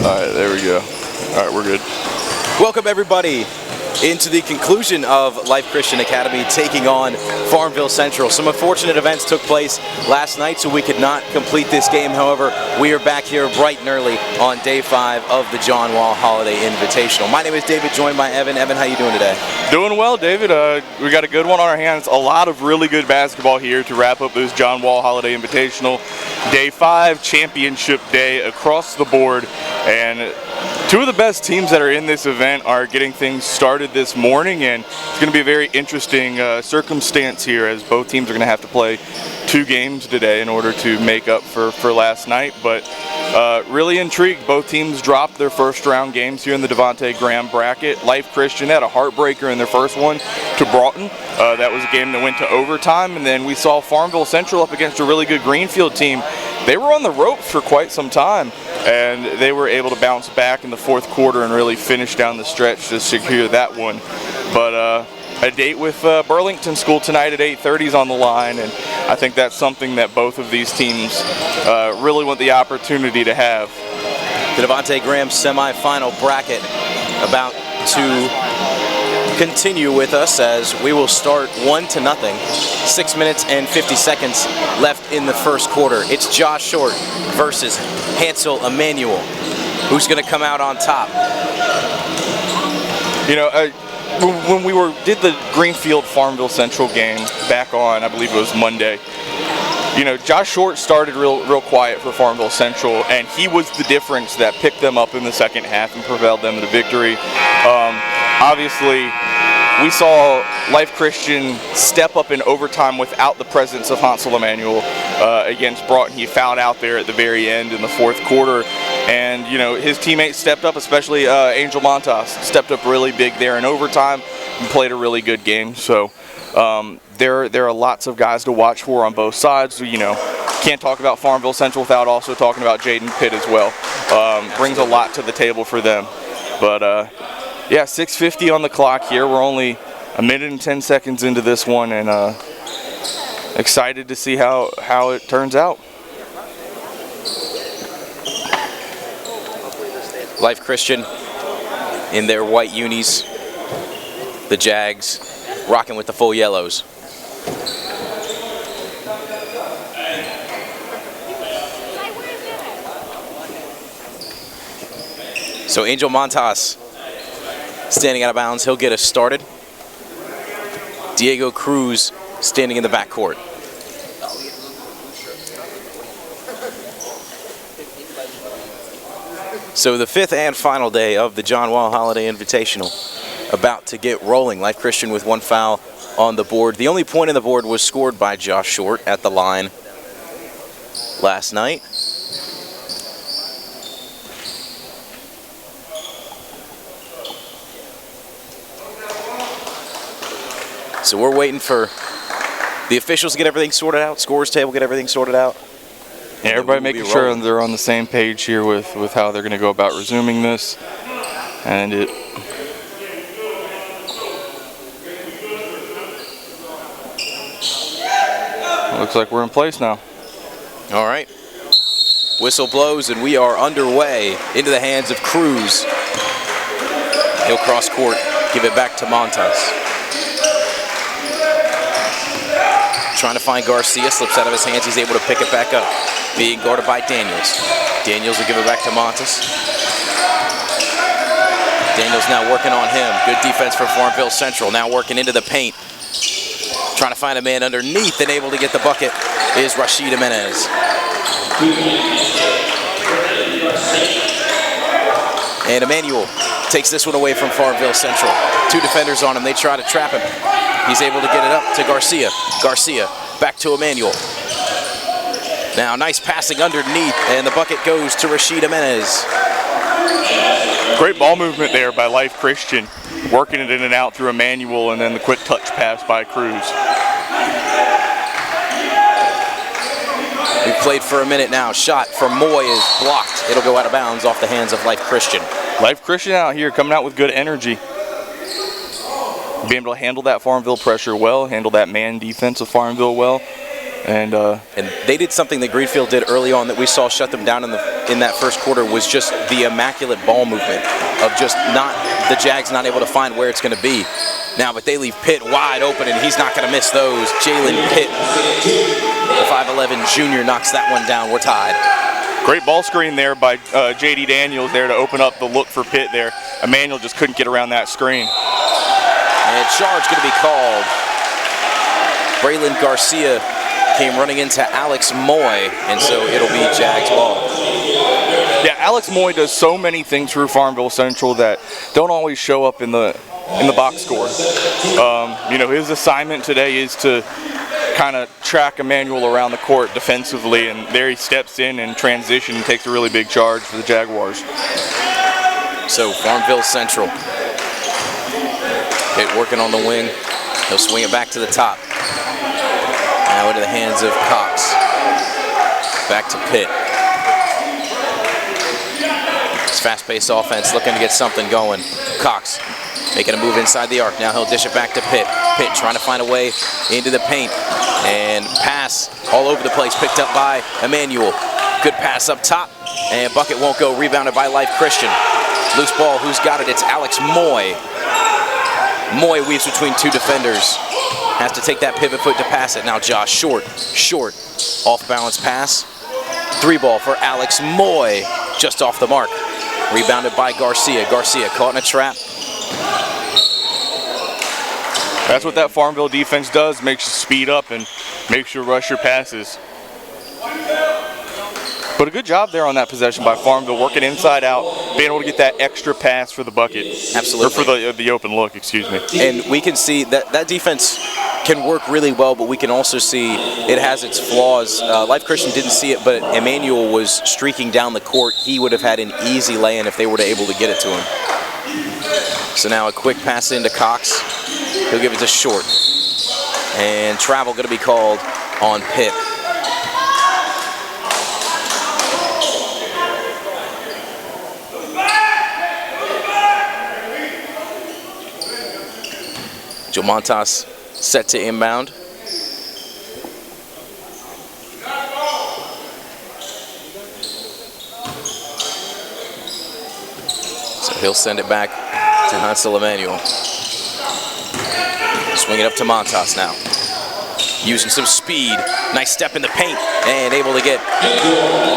All right, there we go. All right, we're good. Welcome everybody into the conclusion of Life Christian Academy taking on Farmville Central. Some unfortunate events took place last night, so we could not complete this game. However, we are back here bright and early on day 5 of the John Wall Holiday Invitational. My name is David, joined by Evan. Evan, how you doing today? Doing well, David. We got a good one on our hands. A lot of really good basketball here to wrap up this John Wall Holiday Invitational. Day 5, championship day across the board, and two of the best teams that are in this event are getting things started this morning, and it's going to be a very interesting circumstance here, as both teams are going to have to play 2 games today in order to make up for last night. But really intrigued. Both teams dropped their first round games here in the Devontae Graham bracket. Life Christian had a heartbreaker in their first one to Broughton. That was a game that went to overtime, and then we saw Farmville Central up against a really good Greenfield team. They were on the ropes for quite some time, and they were able to bounce back in the fourth quarter and really finish down the stretch to secure that one. But a date with Burlington School tonight at 8:30 is on the line, and I think that's something that both of these teams really want the opportunity to have. The Devontae Graham semifinal bracket about to continue with us, as we will start 1-0. 6 minutes and 50 seconds left in the first quarter. It's Josh Short versus Hansel Emmanuel. Who's going to come out on top? You know, when we did the Greenfield Farmville Central game back on, I believe it was Monday, you know, Josh Short started real quiet for Farmville Central, and he was the difference that picked them up in the second half and propelled them to the victory. Obviously, we saw Life Christian step up in overtime without the presence of Hansel Emmanuel against Broughton. He fouled out there at the very end in the fourth quarter, and you know, his teammates stepped up, especially Angel Montas stepped up really big there in overtime and played a really good game. So there are lots of guys to watch for on both sides. You know, can't talk about Farmville Central without also talking about Jaden Pitt as well. Brings a lot to the table for them. But yeah, 6:50 on the clock here. We're only a minute and 10 seconds into this one, and excited to see how it turns out. Life Christian in their white unis. The Jags rocking with the full yellows. So Angel Montas standing out of bounds. He'll get us started. Diego Cruz standing in the backcourt. So the 5th and final day of the John Wall Holiday Invitational about to get rolling. Life Christian with 1 foul on the board. The only point on the board was scored by Josh Short at the line last night. So we're waiting for the officials to get everything sorted out, scores table get everything sorted out. Yeah, everybody making sure they're on the same page here with how they're going to go about resuming this. And it looks like we're in place now. All right. Whistle blows and we are underway into the hands of Cruz. He'll cross court, give it back to Montas. Trying to find Garcia, slips out of his hands. He's able to pick it back up, being guarded by Daniels. Daniels will give it back to Montas. Daniels now working on him. Good defense for Farmville Central. Now working into the paint. Trying to find a man underneath and able to get the bucket is Rashid Jimenez. And Emmanuel takes this one away from Farmville Central. 2 defenders on him. They try to trap him. He's able to get it up to Garcia. Garcia back to Emmanuel. Now nice passing underneath, and the bucket goes to Rashid Jimenez. Great ball movement there by Life Christian, working it in and out through Emmanuel, and then the quick touch pass by Cruz. We've played for a minute now. Shot from Moy is blocked. It'll go out of bounds off the hands of Life Christian. Life Christian out here coming out with good energy. Being able to handle that Farmville pressure well, handle that man defense of Farmville well. And they did something that Greenfield did early on that we saw shut them down in that first quarter, was just the immaculate ball movement of just the Jags not able to find where it's going to be. Now, but they leave Pitt wide open, and he's not going to miss those. Jalen Pitt, the 5'11 junior, knocks that one down. We're tied. Great ball screen there by J.D. Daniels there to open up the look for Pitt there. Emmanuel just couldn't get around that screen. And charge going to be called. Braylon Garcia came running into Alex Moy, and so it'll be Jags ball. Yeah, Alex Moy does so many things for Farmville Central that don't always show up in the box score. His assignment today is to kind of track Emmanuel around the court defensively, and there he steps in and transition and takes a really big charge for the Jaguars. So Farmville Central, Pitt working on the wing. He'll swing it back to the top. Now into the hands of Cox. Back to Pitt. It's fast-paced offense, looking to get something going. Cox making a move inside the arc. Now he'll dish it back to Pitt. Pitt trying to find a way into the paint. And pass all over the place, picked up by Emmanuel. Good pass up top, and bucket won't go. Rebounded by Life Christian. Loose ball, who's got it? It's Alex Moy. Moy weaves between two defenders. Has to take that pivot foot to pass it. Now Josh short, off-balance pass. 3-ball for Alex Moy, just off the mark. Rebounded by Garcia. Garcia caught in a trap. That's what that Farmville defense does, makes you speed up and makes you rush your passes. But a good job there on that possession by Farmville, working inside out, being able to get that extra pass for the bucket. Absolutely. Or for the open look, excuse me. And we can see that defense can work really well, but we can also see it has its flaws. Life Christian didn't see it, but Emmanuel was streaking down the court. He would have had an easy lay-in if they were able to get it to him. So now a quick pass into Cox. He'll give it to Short. And travel going to be called on Pitt. Joe Montas set to inbound. So he'll send it back to Hansel Emmanuel. Swing it up to Montas now. Using some speed. Nice step in the paint and able to get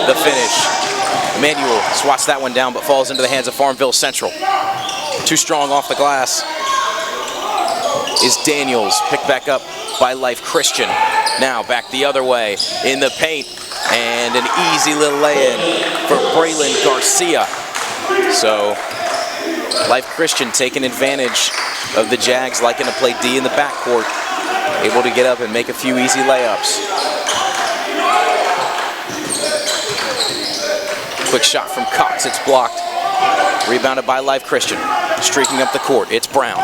the finish. Emmanuel swats that one down but falls into the hands of Farmville Central. Too strong off the glass is Daniels, picked back up by Life Christian. Now back the other way in the paint, and an easy little lay-in for Braylon Garcia. So Life Christian taking advantage of the Jags liking to play D in the backcourt, able to get up and make a few easy layups. Quick shot from Cox, it's blocked. Rebounded by Life Christian. Streaking up the court, it's Brown.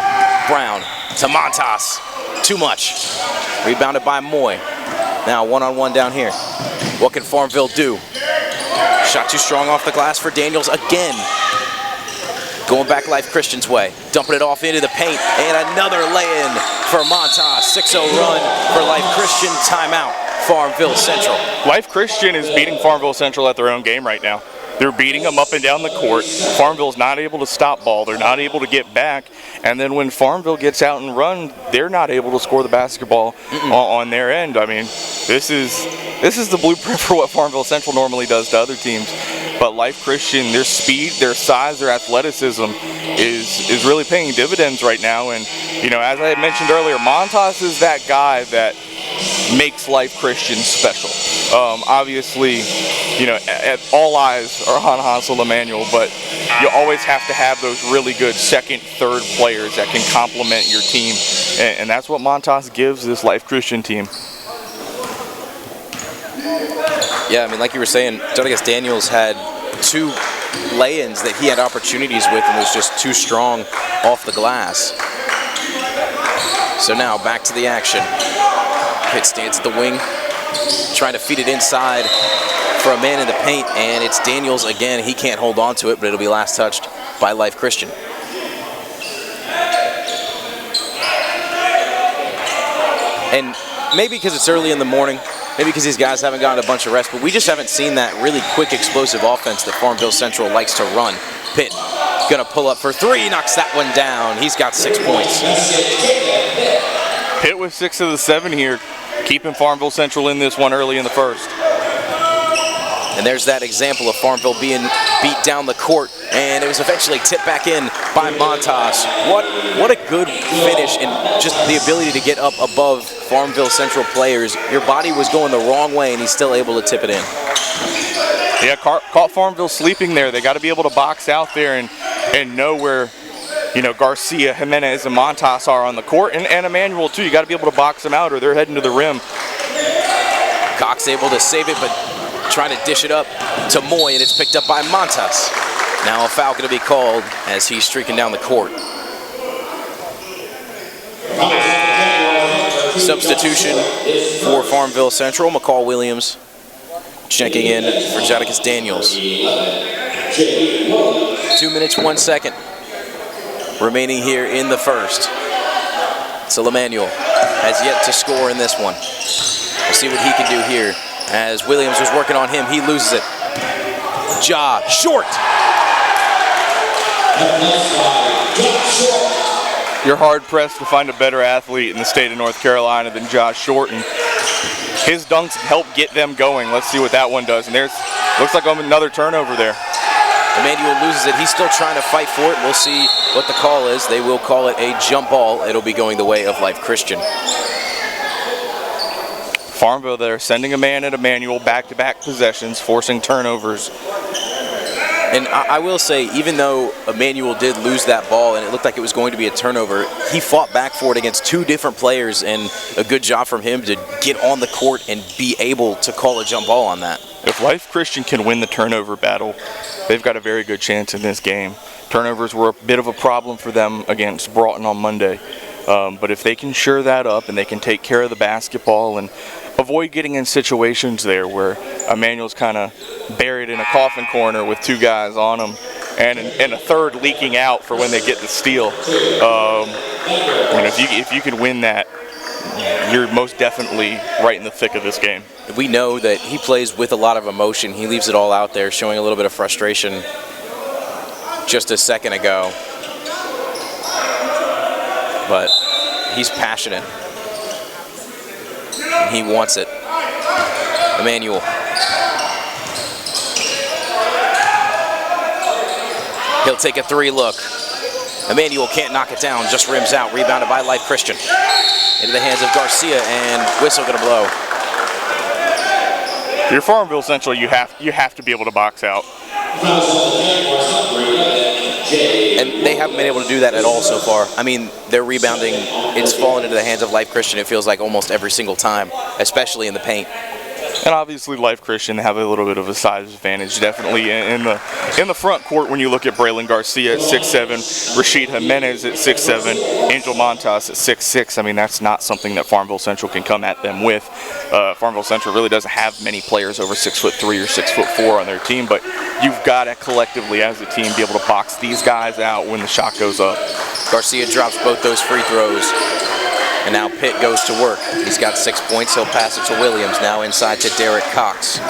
Brown to Montas. Too much. Rebounded by Moy. Now one-on-one down here. What can Farmville do? Shot too strong off the glass for Daniels again. Going back Life Christian's way. Dumping it off into the paint. And another lay-in for Montas. 6-0 run for Life Christian. Timeout. Farmville Central. Life Christian is beating Farmville Central at their own game right now. They're beating them up and down the court. Farmville's not able to stop ball. They're not able to get back. And then when Farmville gets out and run, they're not able to score the basketball on their end. I mean, this is the blueprint for what Farmville Central normally does to other teams. But Life Christian, their speed, their size, their athleticism is really paying dividends right now. And, you know, as I had mentioned earlier, Montas is that guy that makes Life Christian special. Obviously, you know, all eyes are on Hansel Emmanuel, but you always have to have those really good second, third players that can complement your team, and that's what Montas gives this Life Christian team. Yeah, I mean, like you were saying, Donegas Daniels had 2 lay-ins that he had opportunities with and was just too strong off the glass. So now back to the action. Pitt stands at the wing, trying to feed it inside for a man in the paint, and it's Daniels again. He can't hold on to it, but it'll be last touched by Life Christian. And maybe because it's early in the morning, maybe because these guys haven't gotten a bunch of rest, but we just haven't seen that really quick, explosive offense that Farmville Central likes to run. Pitt gonna pull up for three, knocks that one down. He's got 6 points. Pitt with 6 of the 7 here, keeping Farmville Central in this one early in the first. And there's that example of Farmville being beat down the court, and it was eventually tipped back in by Montas. What a good finish, and just the ability to get up above Farmville Central players. Your body was going the wrong way, and he's still able to tip it in. Yeah, caught Farmville sleeping there. They got to be able to box out there and know where, you know, Garcia, Jimenez, and Montas are on the court, and Emmanuel too. You got to be able to box them out, or they're heading to the rim. Cox able to save it, but trying to dish it up to Moy, and it's picked up by Montas. Now a foul going to be called as he's streaking down the court. Substitution for Farmville Central. McCall Williams checking in for Jadakiss Daniels. 2 minutes, 1 second remaining here in the first. So Emmanuel has yet to score in this one. We'll see what he can do here. As Williams was working on him, he loses it. Ja, short. You're hard-pressed to find a better athlete in the state of North Carolina than Josh Shorten. His dunks help get them going. Let's see what that one does. And there's, looks like another turnover there. Emmanuel loses it. He's still trying to fight for it. We'll see what the call is. They will call it a jump ball. It'll be going the way of Life Christian. Farmville, they're sending a man at Emmanuel, back-to-back possessions, forcing turnovers. And I will say, even though Emmanuel did lose that ball and it looked like it was going to be a turnover, he fought back for it against 2 different players, and a good job from him to get on the court and be able to call a jump ball on that. If Life Christian can win the turnover battle, they've got a very good chance in this game. Turnovers were a bit of a problem for them against Broughton on Monday. But if they can shore that up and they can take care of the basketball and avoid getting in situations there where Emmanuel's kind of buried in a coffin corner with 2 guys on him and a third leaking out for when they get the steal. And if you can win that, you're most definitely right in the thick of this game. We know that he plays with a lot of emotion. He leaves it all out there, showing a little bit of frustration just a second ago. But he's passionate. He wants it. Emmanuel. He'll take a 3 look. Emmanuel can't knock it down, just rims out. Rebounded by Life Christian. Into the hands of Garcia, and whistle gonna blow. If you're Farmville Central, you have to be able to box out. And they haven't been able to do that at all so far. I mean, their rebounding, it's fallen into the hands of Life Christian, it feels like almost every single time, especially in the paint. And obviously Life Christian have a little bit of a size advantage, definitely in the front court when you look at Braylon Garcia at 6'7", Rashid Jimenez at 6'7", Angel Montas at 6'6". I mean, that's not something that Farmville Central can come at them with. Farmville Central really doesn't have many players over 6'3" or 6'4" on their team, but you've got to collectively as a team be able to box these guys out when the shot goes up. Garcia drops both those free throws. And now Pitt goes to work. He's got 6 points. He'll pass it to Williams. Now inside to Derek Cox.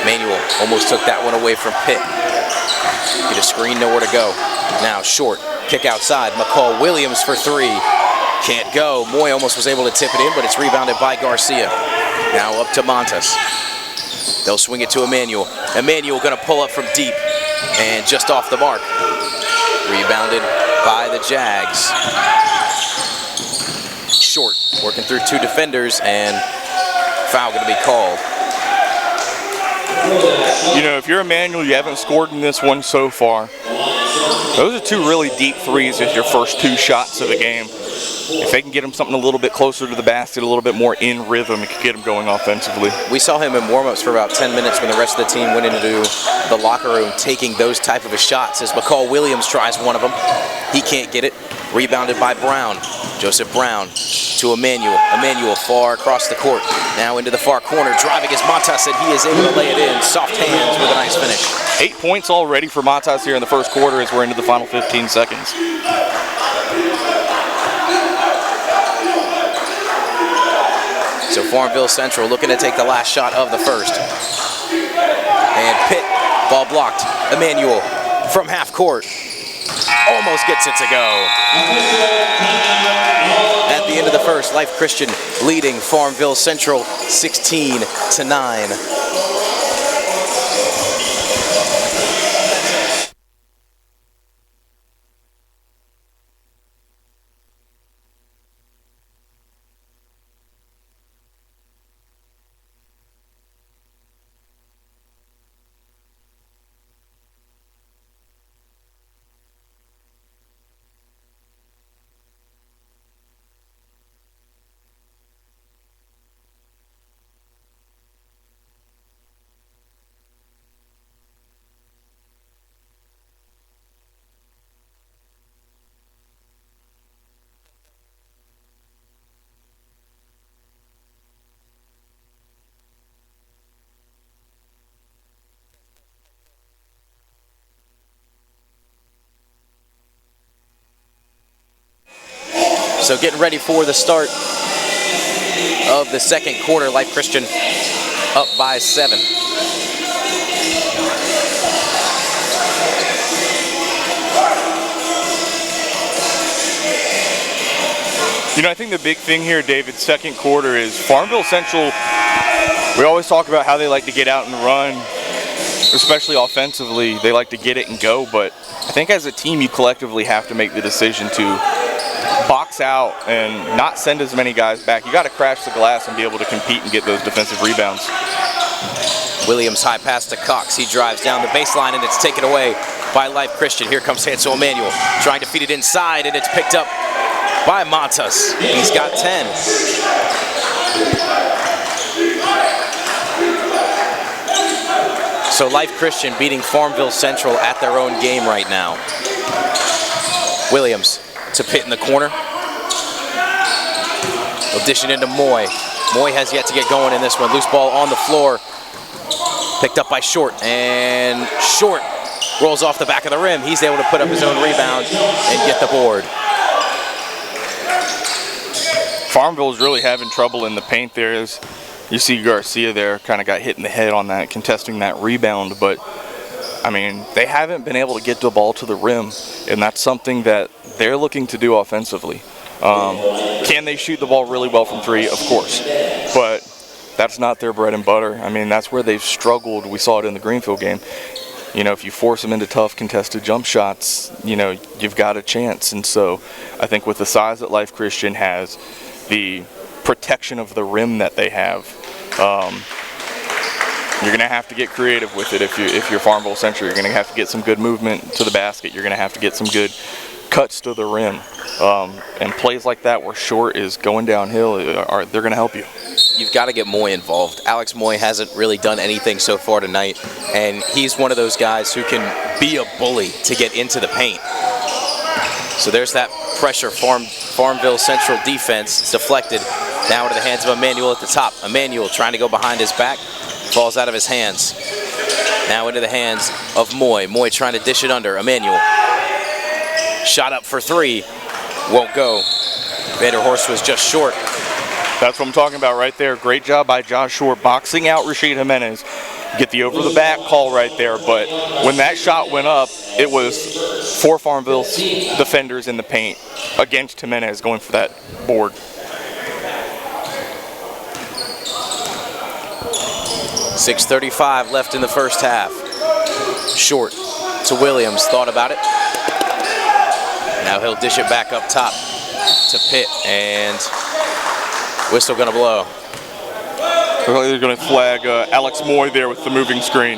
Manuel almost took that one away from Pitt. Get a screen, nowhere to go. Now short. Kick outside. McCall Williams for 3. Can't go. Moy almost was able to tip it in, but it's rebounded by Garcia. Now up to Montas. They'll swing it to Emmanuel. Emmanuel going to pull up from deep. And just off the mark. Rebounded by the Jags. Short, working through 2 defenders, and foul going to be called. You know, if you're Emmanuel, you haven't scored in this one so far. Those are 2 really deep threes as your first 2 shots of the game. If they can get him something a little bit closer to the basket, a little bit more in rhythm, it could get him going offensively. We saw him in warm-ups for about 10 minutes when the rest of the team went into the locker room taking those type of shots as McCall Williams tries one of them. He can't get it. Rebounded by Brown. Joseph Brown to Emmanuel. Emmanuel far across the court. Now into the far corner. Driving as Montas said he is able to lay it in. Soft hands with a nice finish. 8 points already for Montas here in the first quarter as we're into the final 15 seconds. So Farmville Central looking to take the last shot of the first. And Pitt, ball blocked. Emmanuel from half court. Almost gets it to go. At the end of the first, Life Christian leading Farmville Central 16-9. So getting ready for the start of the second quarter. Life Christian up by 7. You know, I think the big thing here, David, second quarter is Farmville Central. We always talk about how they like to get out and run, especially offensively. They like to get it and go, but I think as a team you collectively have to make the decision to box out and not send as many guys back. You got to crash the glass and be able to compete and get those defensive rebounds. Williams high pass to Cox. He drives down the baseline and it's taken away by Life Christian. Here comes Hansel Emmanuel trying to feed it inside and it's picked up by Montas. He's got 10. So Life Christian beating Farmville Central at their own game right now. Williams to Pitt in the corner. He'll dish it into Moy. Moy has yet to get going in this one. Loose ball on the floor. Picked up by Short. And Short rolls off the back of the rim. He's able to put up his own rebound and get the board. Farmville's really having trouble in the paint there. As you see Garcia there kind of got hit in the head on that, contesting that rebound. But, I mean, they haven't been able to get the ball to the rim, and that's something that they're looking to do offensively. Can they shoot the ball really well from three? Of course. But that's not their bread and butter. I mean, that's where they've struggled. We saw it in the Greenfield game. You know, if you force them into tough contested jump shots, you know, you've got a chance. And so I think with the size that Life Christian has, the protection of the rim that they have, you're going to have to get creative with it. If you're Farmville Central, you're going to have to get some good movement to the basket. You're going to have to get some good cuts to the rim. And plays like that where Short is going downhill, they're going to help you. You've got to get Moy involved. Alex Moy hasn't really done anything so far tonight, and he's one of those guys who can be a bully to get into the paint. So there's that pressure. Farmville Central defense. It's deflected now into the hands of Emmanuel at the top. Emmanuel trying to go behind his back. Falls out of his hands. Now into the hands of Moy. Moy trying to dish it under. Emmanuel. Shot up for three. Won't go. Vanderhorst was just short. That's what I'm talking about right there. Great job by Josh Short boxing out Rashid Jimenez. Get the over the back call right there, but when that shot went up, it was four Farmville's defenders in the paint against Jimenez going for that board. .6:35 left in the first half. Short to Williams, thought about it. Now he'll dish it back up top to Pitt, and whistle gonna blow. They're going to flag Alex Moy there with the moving screen.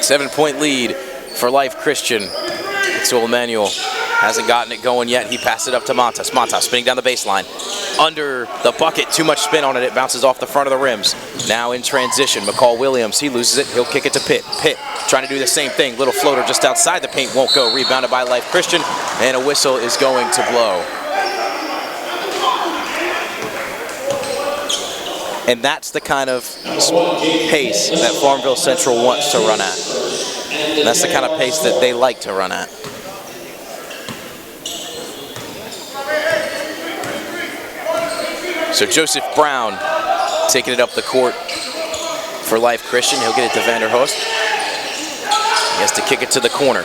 Seven-point lead for Life Christian. So Emmanuel hasn't gotten it going yet. He passed it up to Montas. Montas spinning down the baseline. Under the bucket, too much spin on it. It bounces off the front of the rims. Now in transition, McCall Williams, he loses it. He'll kick it to Pitt. Pitt trying to do the same thing. Little floater just outside the paint, won't go. Rebounded by Life Christian, and a whistle is going to blow. And that's the kind of pace that Farmville Central wants to run at. And that's the kind of pace that they like to run at. So Joseph Brown taking it up the court for Life Christian. He'll get it to Vanderhoost. He has to kick it to the corner.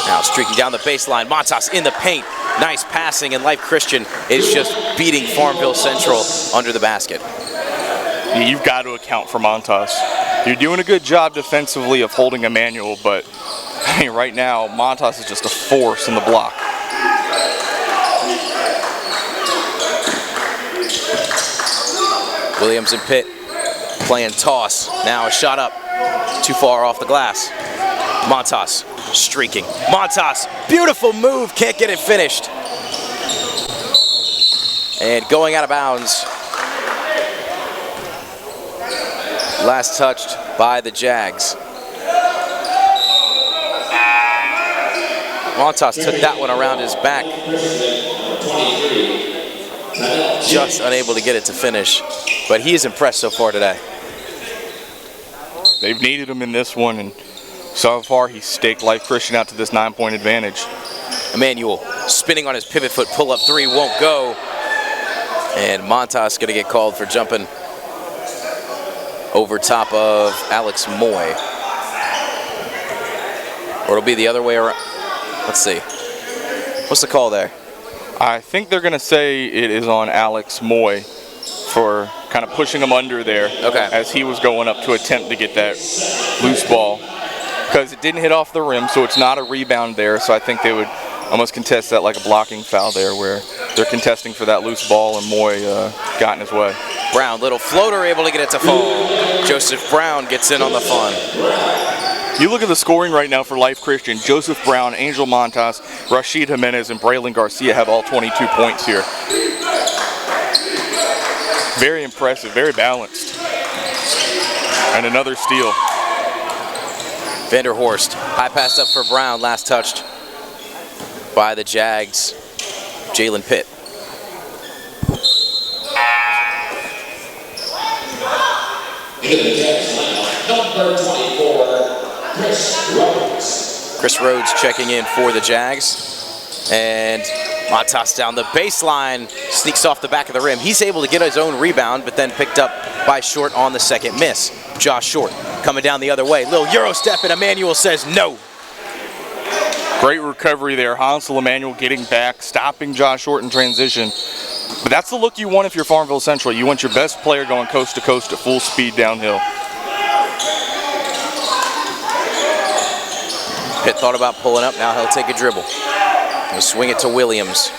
Now streaking down the baseline, Montas in the paint. Nice passing, and Life Christian is just beating Farmville Central under the basket. You've got to account for Montas. You're doing a good job defensively of holding Emmanuel, but I mean, right now, Montas is just a force in the block. Williams and Pitt playing toss. Now a shot up, too far off the glass. Montas streaking. Montas, beautiful move, can't get it finished. And going out of bounds. Last touched by the Jags. Montas took that one around his back. Just unable to get it to finish, but he is impressed so far today. They've needed him in this one, and so far he's staked Life Christian out to this 9-point advantage. Emmanuel spinning on his pivot foot, pull-up three won't go. And Montas going to get called for jumping over top of Alex Moy. Or it'll be the other way around. Let's see. What's the call there? I think they're going to say it is on Alex Moy for kind of pushing him under there as he was going up to attempt to get that loose ball. Because it didn't hit off the rim, so it's not a rebound there. So I think they would almost contest that like a blocking foul there, where they're contesting for that loose ball and Moy got in his way. Brown, little floater, able to get it to fall. Joseph Brown gets in on the fun. You look at the scoring right now for Life Christian. Joseph Brown, Angel Montas, Rashid Jimenez, and Braylon Garcia have all 22 points here. Very impressive, very balanced. And another steal. Vanderhorst, high pass up for Brown, last touched by the Jags, Jalen Pitt. Number 24, Chris Rhodes. Chris Rhodes checking in for the Jags. And Montas down the baseline, sneaks off the back of the rim. He's able to get his own rebound, but then picked up by Short on the second miss. Josh Short coming down the other way. Little Euro step, and Emmanuel says no. Great recovery there. Hansel Emmanuel getting back, stopping Josh Short in transition. But that's the look you want if you're Farmville Central. You want your best player going coast to coast at full speed downhill. Pitt thought about pulling up. Now he'll take a dribble. He'll swing it to Williams.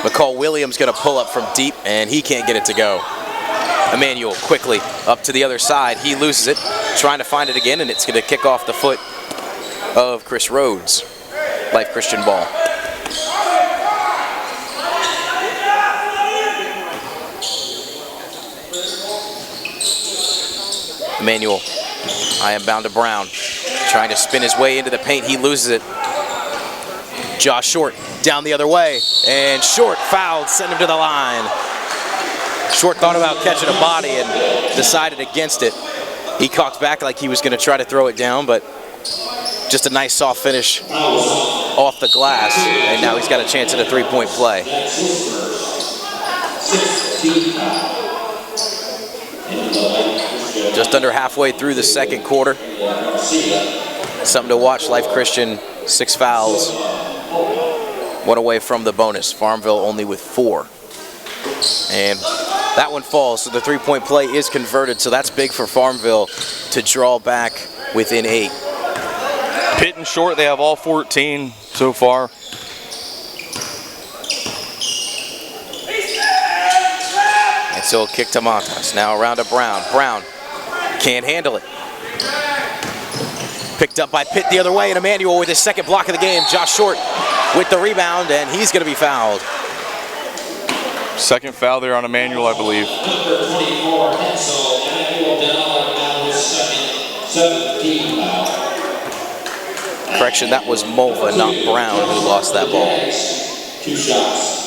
McCall Williams going to pull up from deep, and he can't get it to go. Emmanuel quickly up to the other side. He loses it, trying to find it again, and it's going to kick off the foot of Chris Rhodes. Life Christian ball. Emmanuel, I am bound to Brown. Trying to spin his way into the paint, he loses it. Josh Short down the other way, and Short fouled, sent him to the line. Short thought about catching a body and decided against it. He cocked back like he was going to try to throw it down, but just a nice soft finish off the glass, and now he's got a chance at a three-point play. Just under halfway through the second quarter. Something to watch. Life Christian, 6 fouls. One away from the bonus. Farmville only with 4. And that one falls, so the three-point play is converted, so that's big for Farmville to draw back within 8. Pitt and Short, they have all 14 so far. And so a kick to Montas. Now around to Brown. Brown can't handle it. Picked up by Pitt the other way, and Emmanuel with his second block of the game. Josh Short with the rebound, and he's going to be fouled. Second foul there on Emmanuel, I believe. Number 24, Hansel Emmanuel down on his second, 17 foul. Correction, that was Mulva, not Brown, who lost that ball. 2 shots.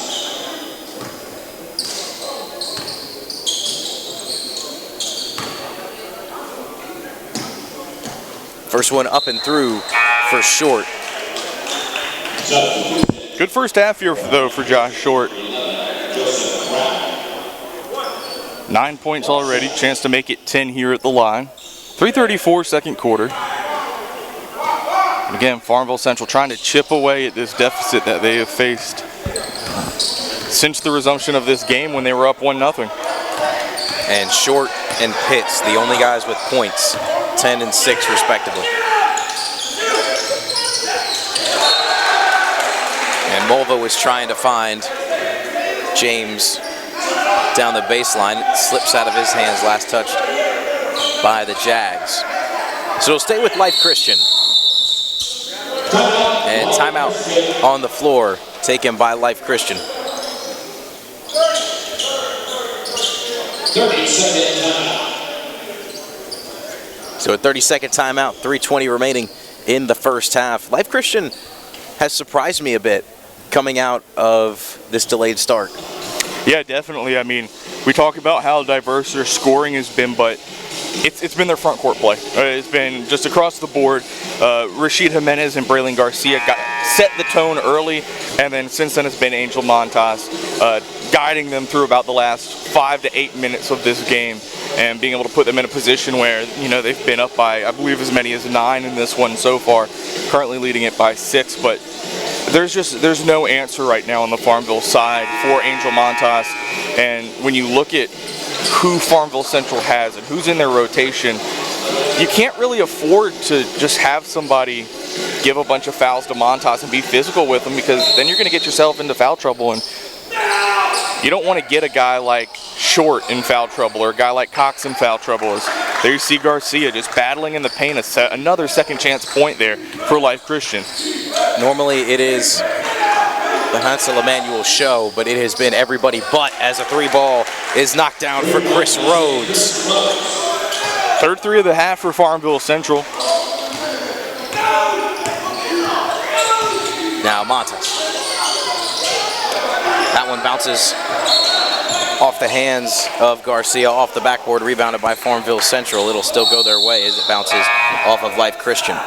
First one up and through for Short. Good first half here, though, for Josh Short. 9 points already, chance to make it 10 here at the line. 3:34 second quarter. And again, Farmville Central trying to chip away at this deficit that they have faced since the resumption of this game when they were up 1-0. And Short and Pitts, the only guys with points, 10 and 6 respectively. And Mulva was trying to find James down the baseline. It slips out of his hands, last touched by the Jags. So we'll stay with Life Christian. And timeout on the floor taken by Life Christian. 30-second timeout. So a 30-second timeout, 3:20 remaining in the first half. Life Christian has surprised me a bit coming out of this delayed start. Yeah, definitely. I mean, we talk about how diverse their scoring has been, but it's been their front court play. It's been just across the board. Rashid Jimenez and Braylon Garcia set the tone early, and then since then it's been Angel Montas guiding them through about the last 5 to 8 minutes of this game and being able to put them in a position where, you know, they've been up by, I believe, as many as 9 in this one so far, currently leading it by 6, but there's no answer right now on the Farmville side for Angel Montas. And when you look at who Farmville Central has and who's in their rotation, you can't really afford to just have somebody give a bunch of fouls to Montas and be physical with them, because then you're going to get yourself into foul trouble, and you don't want to get a guy like Short in foul trouble or a guy like Cox in foul trouble. There you see Garcia just battling in the paint, another second chance point there for Life Christian. Normally it is the Hansel Emmanuel show, but it has been everybody but as a 3-ball is knocked down for Chris Rhodes. Third 3 of the half for Farmville Central. Now Montas. That one bounces off the hands of Garcia, off the backboard, rebounded by Farmville Central. It'll still go their way as it bounces off of Life Christian.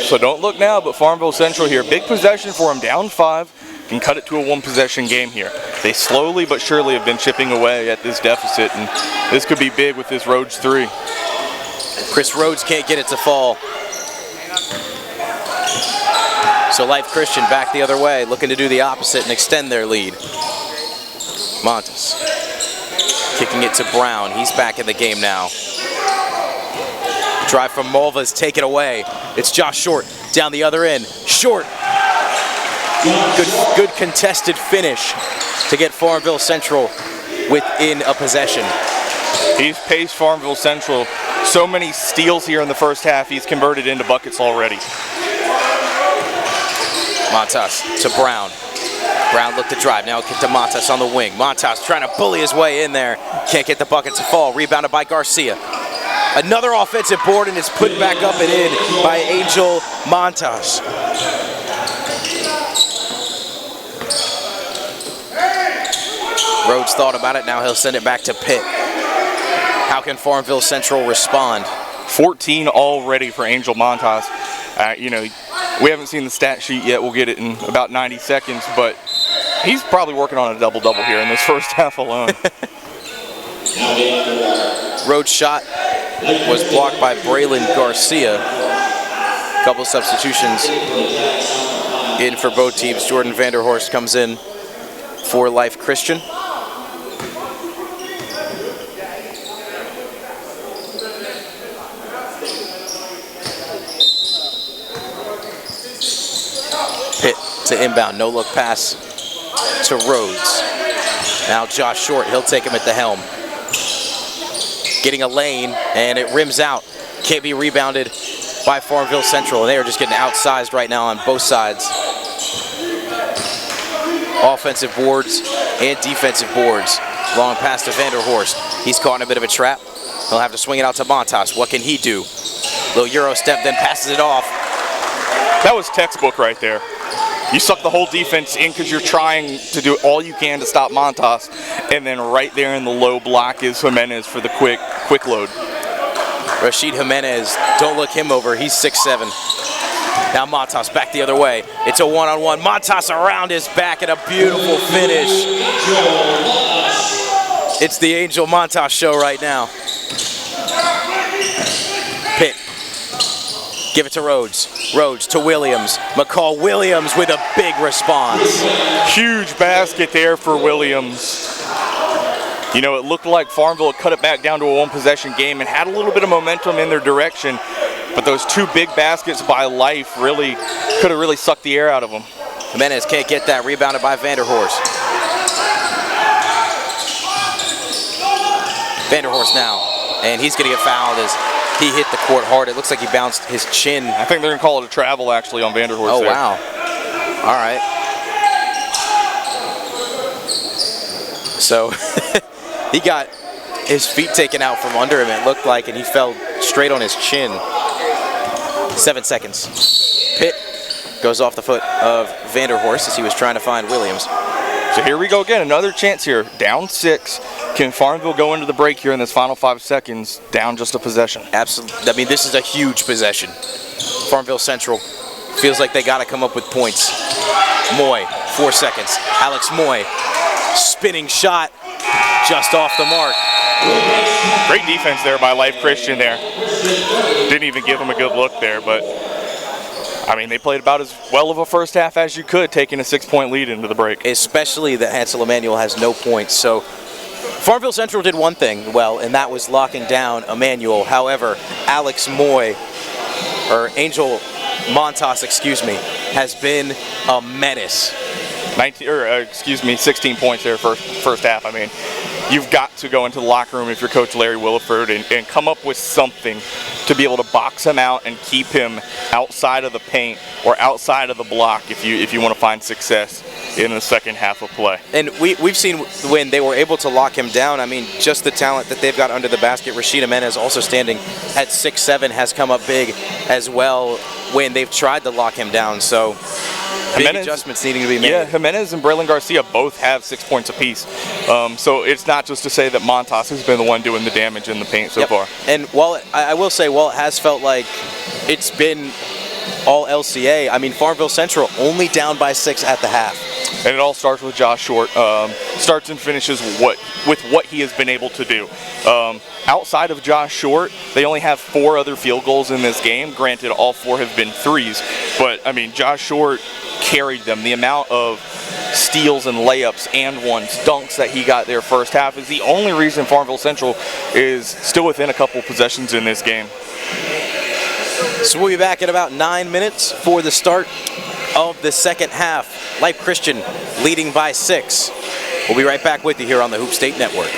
So don't look now, but Farmville Central here, big possession for them, down 5, can cut it to a 1-possession game here. They slowly but surely have been chipping away at this deficit, and this could be big with this Rhodes 3. Chris Rhodes can't get it to fall. So Life Christian back the other way, looking to do the opposite and extend their lead. Montas kicking it to Brown. He's back in the game now. Drive from Mulva is taken away. It's Josh Short down the other end. Short. Good contested finish to get Farmville Central within a possession. He's paced Farmville Central. So many steals here in the first half, he's converted into buckets already. Montas to Brown. Brown looked to drive, now kick to Montas on the wing. Montas trying to bully his way in there. Can't get the bucket to fall, rebounded by Garcia. Another offensive board, and it's put back up and in by Angel Montas. Rhodes thought about it, now he'll send it back to Pitt. How can Farmville Central respond? 14 already for Angel Montas. You know, we haven't seen the stat sheet yet. We'll get it in about 90 seconds, but he's probably working on a double-double here in this first half alone. Rhodes' shot was blocked by Braylon Garcia. A couple of substitutions in for both teams. Jordan Vanderhorst comes in for Life Christian. Pitt to inbound, no look pass to Rhodes. Now Josh Short, he'll take him at the helm. Getting a lane, and it rims out. Can't be rebounded by Farmville Central, and they are just getting outsized right now on both sides. Offensive boards and defensive boards. Long pass to Vanderhorst. He's caught in a bit of a trap. He'll have to swing it out to Montas. What can he do? Little Euro step, then passes it off. That was textbook right there. You suck the whole defense in because you're trying to do all you can to stop Montas, and then right there in the low block is Jimenez for the quick load. Rashid Jimenez, don't look him over. He's 6'7". Now Montas back the other way. It's a one-on-one. Montas around his back and a beautiful finish. It's the Angel Montas show right now. Pitt. Give it to Rhodes. Rhodes to Williams. McCall Williams with a big response. Huge basket there for Williams. You know, it looked like Farmville had cut it back down to a one-possession game and had a little bit of momentum in their direction, but those two big baskets by Life really could have really sucked the air out of them. Jimenez can't get that. Rebounded by Vanderhorst. Vanderhorst now, and he's going to get fouled as he hit the court hard. It looks like he bounced his chin. I think they're going to call it a travel, actually, on Vanderhorst. Oh, there. wow. All right. So he got his feet taken out from under him, it looked like, and he fell straight on his chin. 7 seconds. Pitt goes off the foot of Vanderhorst as he was trying to find Williams. So here we go again, another chance here. Down 6. Can Farmville go into the break here in this final 5 seconds, down just a possession? Absolutely. I mean, this is a huge possession. Farmville Central feels like they got to come up with points. Moy, 4 seconds. Alex Moy, spinning shot, just off the mark. Great defense there by Life Christian there. Didn't even give him a good look there, but I mean, they played about as well of a first half as you could, taking a 6-point lead into the break. Especially that Hansel Emmanuel has no points. So Farmville Central did one thing well, and that was locking down Emmanuel. However, Alex Moy, or Angel Montas, excuse me, has been a menace. 16 points there first half. I mean, you've got to go into the locker room if you're Coach Larry Williford and come up with something to be able to box him out and keep him outside of the paint or outside of the block if you want to find success in the second half of play. And we've seen when they were able to lock him down, I mean, just the talent that they've got under the basket. Rashid Jimenez, also standing at 6'7", has come up big as well when they've tried to lock him down. So big adjustments needing to be made. Yeah, Jimenez and Braylon Garcia both have 6 points apiece. So it's not just to say that Montas has been the one doing the damage in the paint so far. And while I will say, while it has felt like it's been all LCA, I mean, Farmville Central only down by 6 at the half. And it all starts with Josh Short. Starts and finishes with what he has been able to do. Outside of Josh Short, they only have 4 other field goals in this game. Granted, all 4 have been threes. But, I mean, Josh Short carried them. The amount of steals and layups and dunks that he got there first half is the only reason Farmville Central is still within a couple possessions in this game. So we'll be back in about 9 minutes for the start of the second half. Life Christian leading by 6. We'll be right back with you here on the Hoop State Network.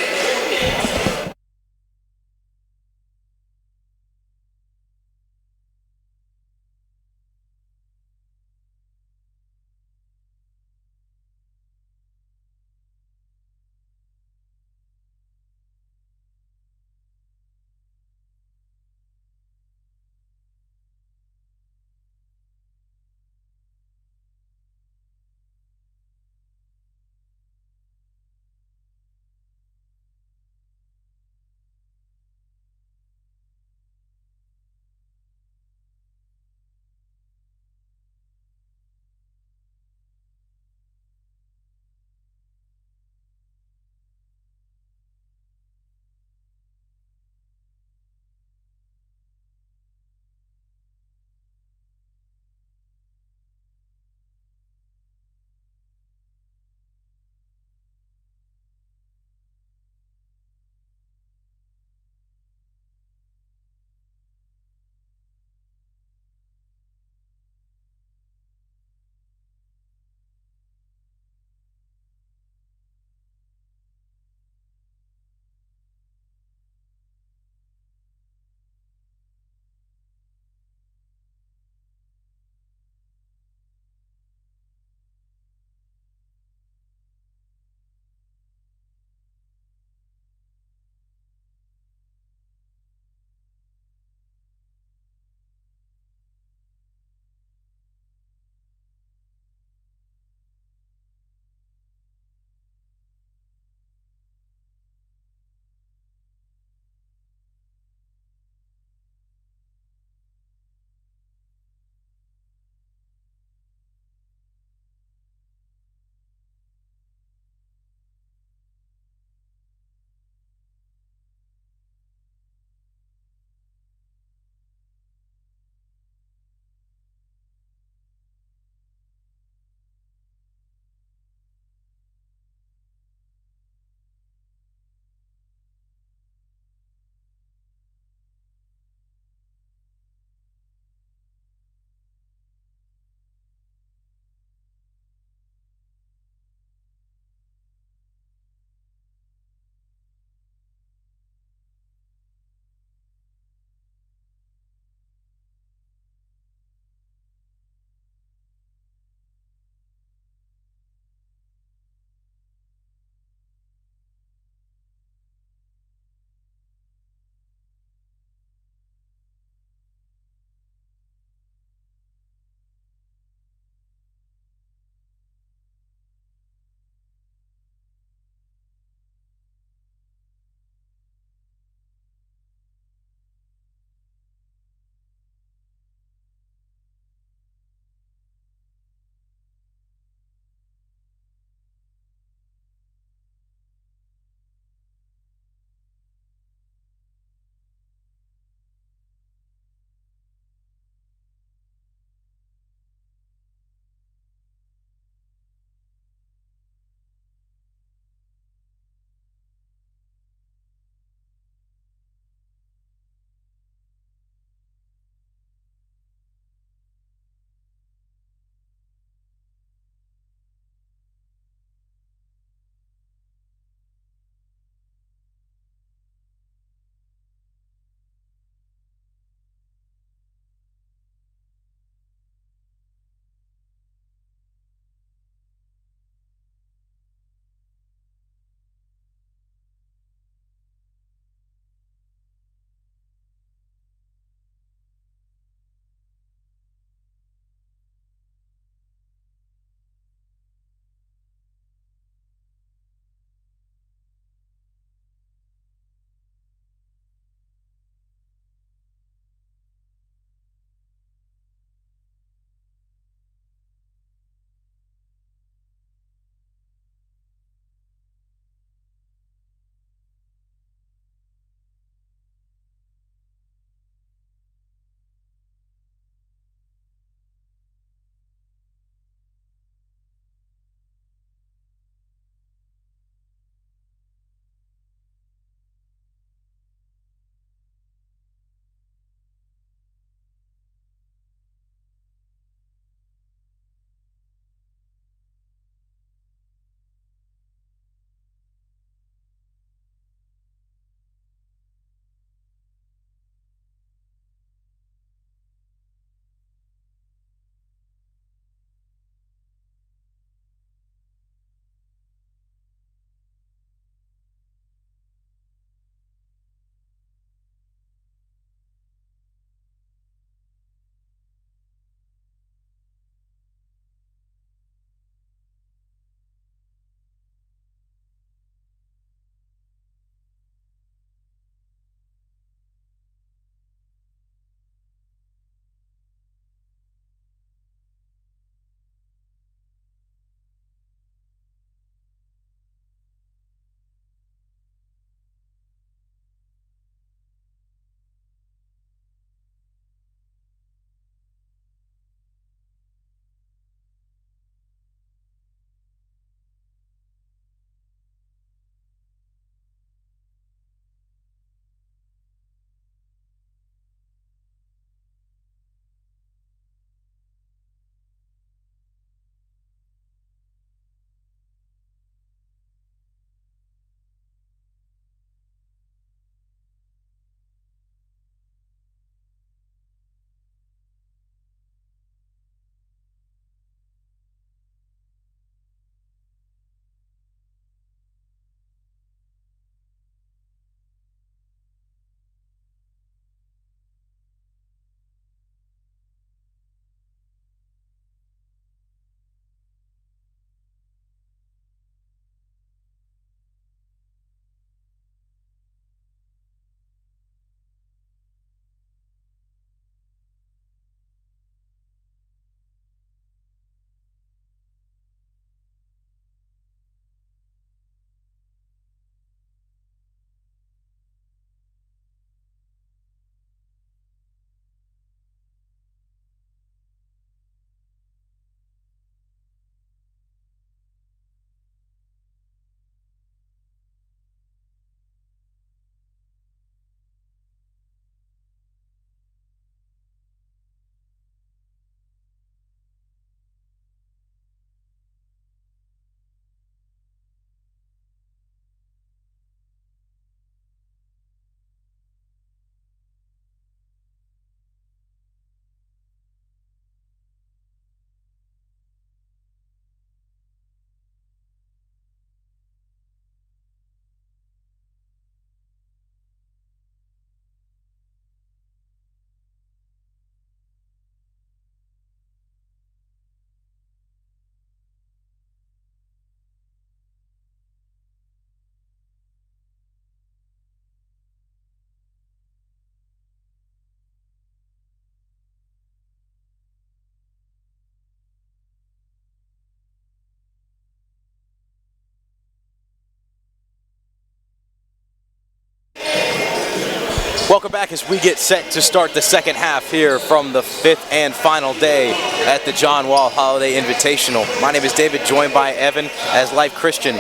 Welcome back as we get set to start the second half here from the 5th and final day at the John Wall Holiday Invitational. My name is David, joined by Evan as Life Christian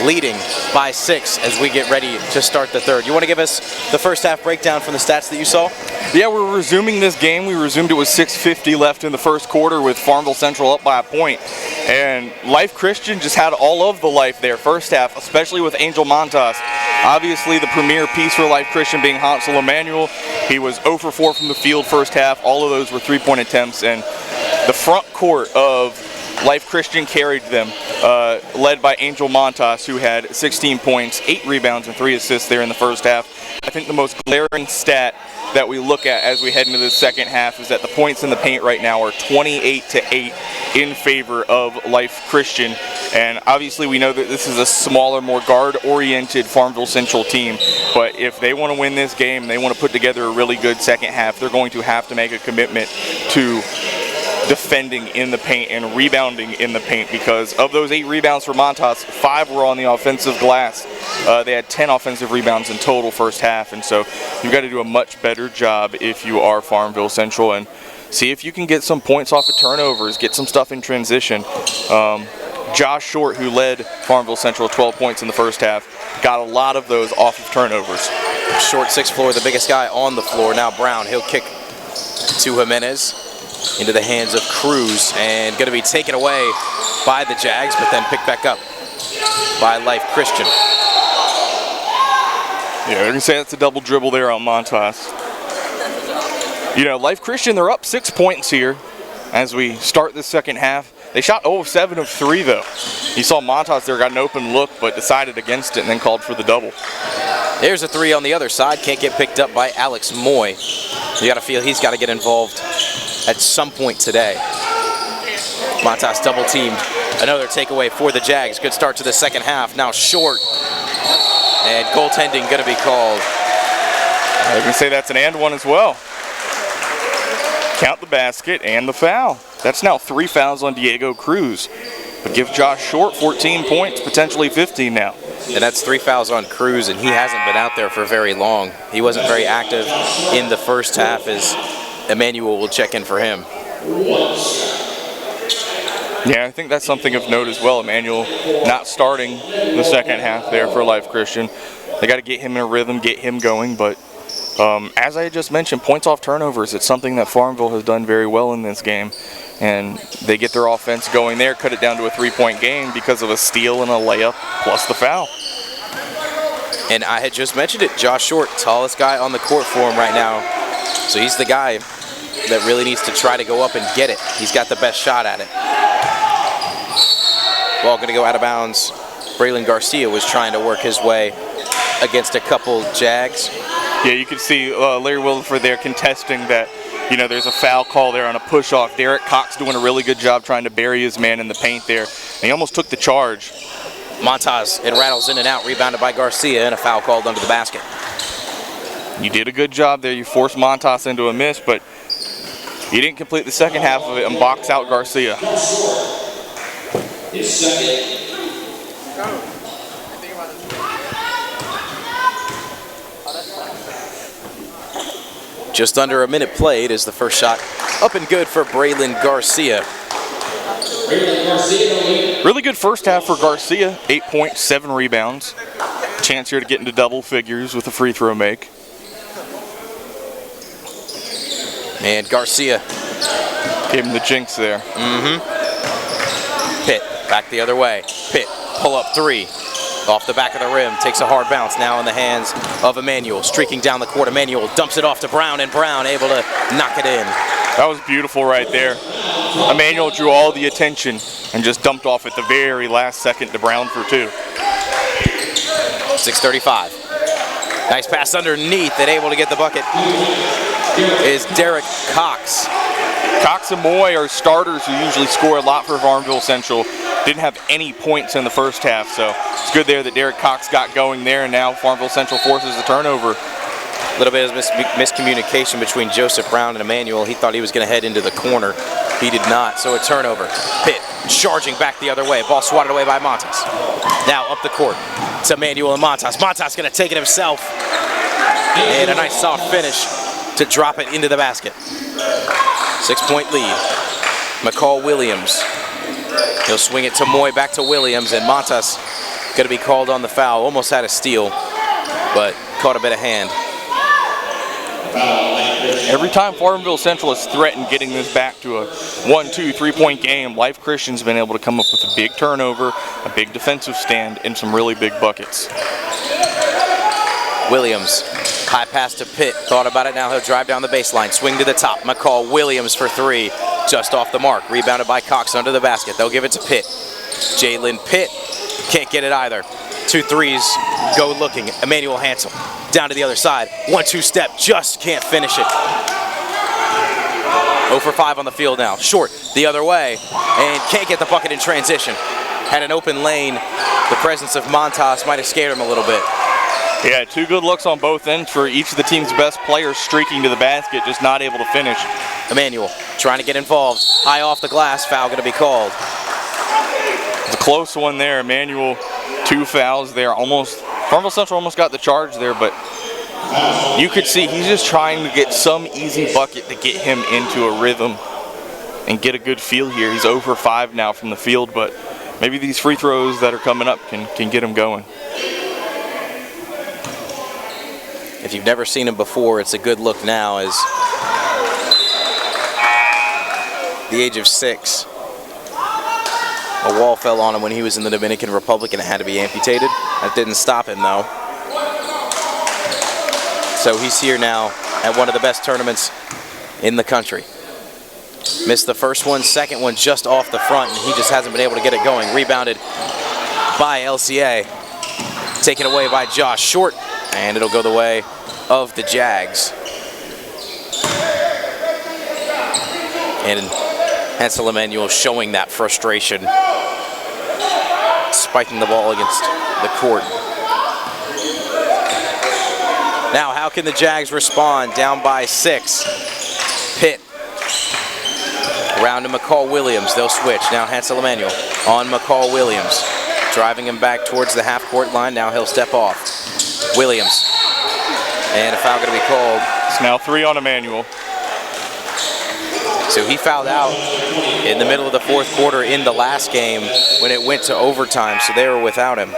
leading by 6 as we get ready to start the third. You want to give us the first half breakdown from the stats that you saw? Yeah, we're resuming this game. We resumed it with 6:50 left in the first quarter with Farmville Central up by a point. And Life Christian just had all of the life there first half, especially with Angel Montas. Obviously the premier piece for Life Christian being Hansel Emmanuel. He was 0 for 4 from the field first half. All of those were three-point attempts. And the front court of Life Christian carried them, led by Angel Montas, who had 16 points, 8 rebounds, and 3 assists there in the first half. I think the most glaring stat that we look at as we head into the second half is that the points in the paint right now are 28-8 in favor of Life Christian. And obviously we know that this is a smaller, more guard-oriented Farmville Central team, but if they want to win this game, they want to put together a really good second half, they're going to have to make a commitment to defending in the paint and rebounding in the paint, because of those 8 rebounds for Montas, 5 were on the offensive glass. They had 10 offensive rebounds in total first half, and so you've got to do a much better job if you are Farmville Central and see if you can get some points off of turnovers, get some stuff in transition. Josh Short, who led Farmville Central 12 points in the first half, got a lot of those off of turnovers. Short 6th floor, the biggest guy on the floor. Now Brown, he'll kick to Jimenez. Into the hands of Cruz, and going to be taken away by the Jags, but then picked back up by Life Christian. Yeah, they're going to say that's a double dribble there on Montas. You know, Life Christian, they're up 6 points here as we start the second half. They shot 0 of 7 of 3, though. You saw Montas there, got an open look, but decided against it and then called for the double. There's a 3 on the other side. Can't get picked up by Alex Moy. You got to feel he's got to get involved at some point today. Montas double teamed. Another takeaway for the Jags. Good start to the second half. Now Short. And goaltending going to be called. I can say that's an and one as well. Count the basket and the foul. That's now 3 fouls on Diego Cruz. But give Josh Short 14 points, potentially 15 now. And that's 3 fouls on Cruz, and he hasn't been out there for very long. He wasn't very active in the first half as Emmanuel will check in for him. Yeah, I think that's something of note as well. Emmanuel not starting the second half there for Life Christian. They got to get him in a rhythm, get him going, but as I just mentioned, points off turnovers, it's something that Farmville has done very well in this game. And they get their offense going there, cut it down to a 3-point game because of a steal and a layup plus the foul. And I had just mentioned it, Josh Short, tallest guy on the court for him right now. So he's the guy that really needs to try to go up and get it. He's got the best shot at it. Ball going to go out of bounds. Braylon Garcia was trying to work his way against a couple Jags. Yeah, you can see Larry Williford there contesting that. You know, there's a foul call there on a push-off. Derek Cox doing a really good job trying to bury his man in the paint there. And he almost took the charge. Montas, it rattles in and out, rebounded by Garcia, and a foul called under the basket. You did a good job there. You forced Montas into a miss, but you didn't complete the second half of it and box out Garcia. His second. Just under a minute played as the first shot up and good for Braylon Garcia. Really good first half for Garcia. 8 points, 7 rebounds. Chance here to get into double figures with a free throw make. And Garcia. Gave him the jinx there. Pitt back the other way. Pitt, pull up 3. Off the back of the rim, takes a hard bounce now in the hands of Emmanuel. Streaking down the court, Emmanuel dumps it off to Brown, and Brown able to knock it in. That was beautiful right there. Emmanuel drew all the attention and just dumped off at the very last second to Brown for 2. 6:35. Nice pass underneath, and able to get the bucket is Derek Cox. Cox and Moy are starters who usually score a lot for Farmville Central. Didn't have any points in the first half, so it's good there that Derek Cox got going there, and now Farmville Central forces a turnover. A little bit of miscommunication between Joseph Brown and Emmanuel. He thought he was going to head into the corner. He did not, so a turnover. Pitt charging back the other way. Ball swatted away by Montas. Now up the court. It's Emmanuel and Montas. Montas going to take it himself. And a nice soft finish to drop it into the basket. 6-point lead. McCall Williams. He'll swing it to Moy, back to Williams, and Montas going to be called on the foul. Almost had a steal, but caught a bit of hand. Every time Farmville Central has threatened getting this back to a 1-2, 3-point game, Life Christian's been able to come up with a big turnover, a big defensive stand, and some really big buckets. Williams, high pass to Pitt, thought about it, now he'll drive down the baseline, swing to the top, McCall Williams for three, just off the mark, rebounded by Cox under the basket, they'll give it to Pitt. Jalen Pitt, can't get it either. 2 threes, go looking, Emmanuel Hansel, down to the other side, 1-2 step, just can't finish it. 0 for 5 on the field now, short, the other way, and can't get the bucket in transition. Had an open lane, the presence of Montas might have scared him a little bit. Yeah, 2 good looks on both ends for each of the team's best players streaking to the basket, just not able to finish. Emmanuel trying to get involved. High off the glass, foul going to be called. It's a close one there. Emmanuel, 2 fouls there. Farmville Central almost got the charge there, but you could see he's just trying to get some easy bucket to get him into a rhythm and get a good feel here. He's 0 for 5 now from the field, but maybe these free throws that are coming up can get him going. If you've never seen him before, it's a good look now as the age of 6. A wall fell on him when he was in the Dominican Republic and it had to be amputated. That didn't stop him though. So he's here now at one of the best tournaments in the country. Missed the first one, second one just off the front, and he just hasn't been able to get it going. Rebounded by LCA. Taken away by Josh Short, and it'll go the way of the Jags. And Hansel Emmanuel showing that frustration, spiking the ball against the court. Now, how can the Jags respond? Down by 6. Pitt around to McCall Williams. They'll switch. Now Hansel Emmanuel on McCall Williams. Driving him back towards the half-court line. Now he'll step off. Williams. And a foul going to be called. It's now 3 on Emmanuel. So he fouled out in the middle of the 4th quarter in the last game when it went to overtime, so they were without him.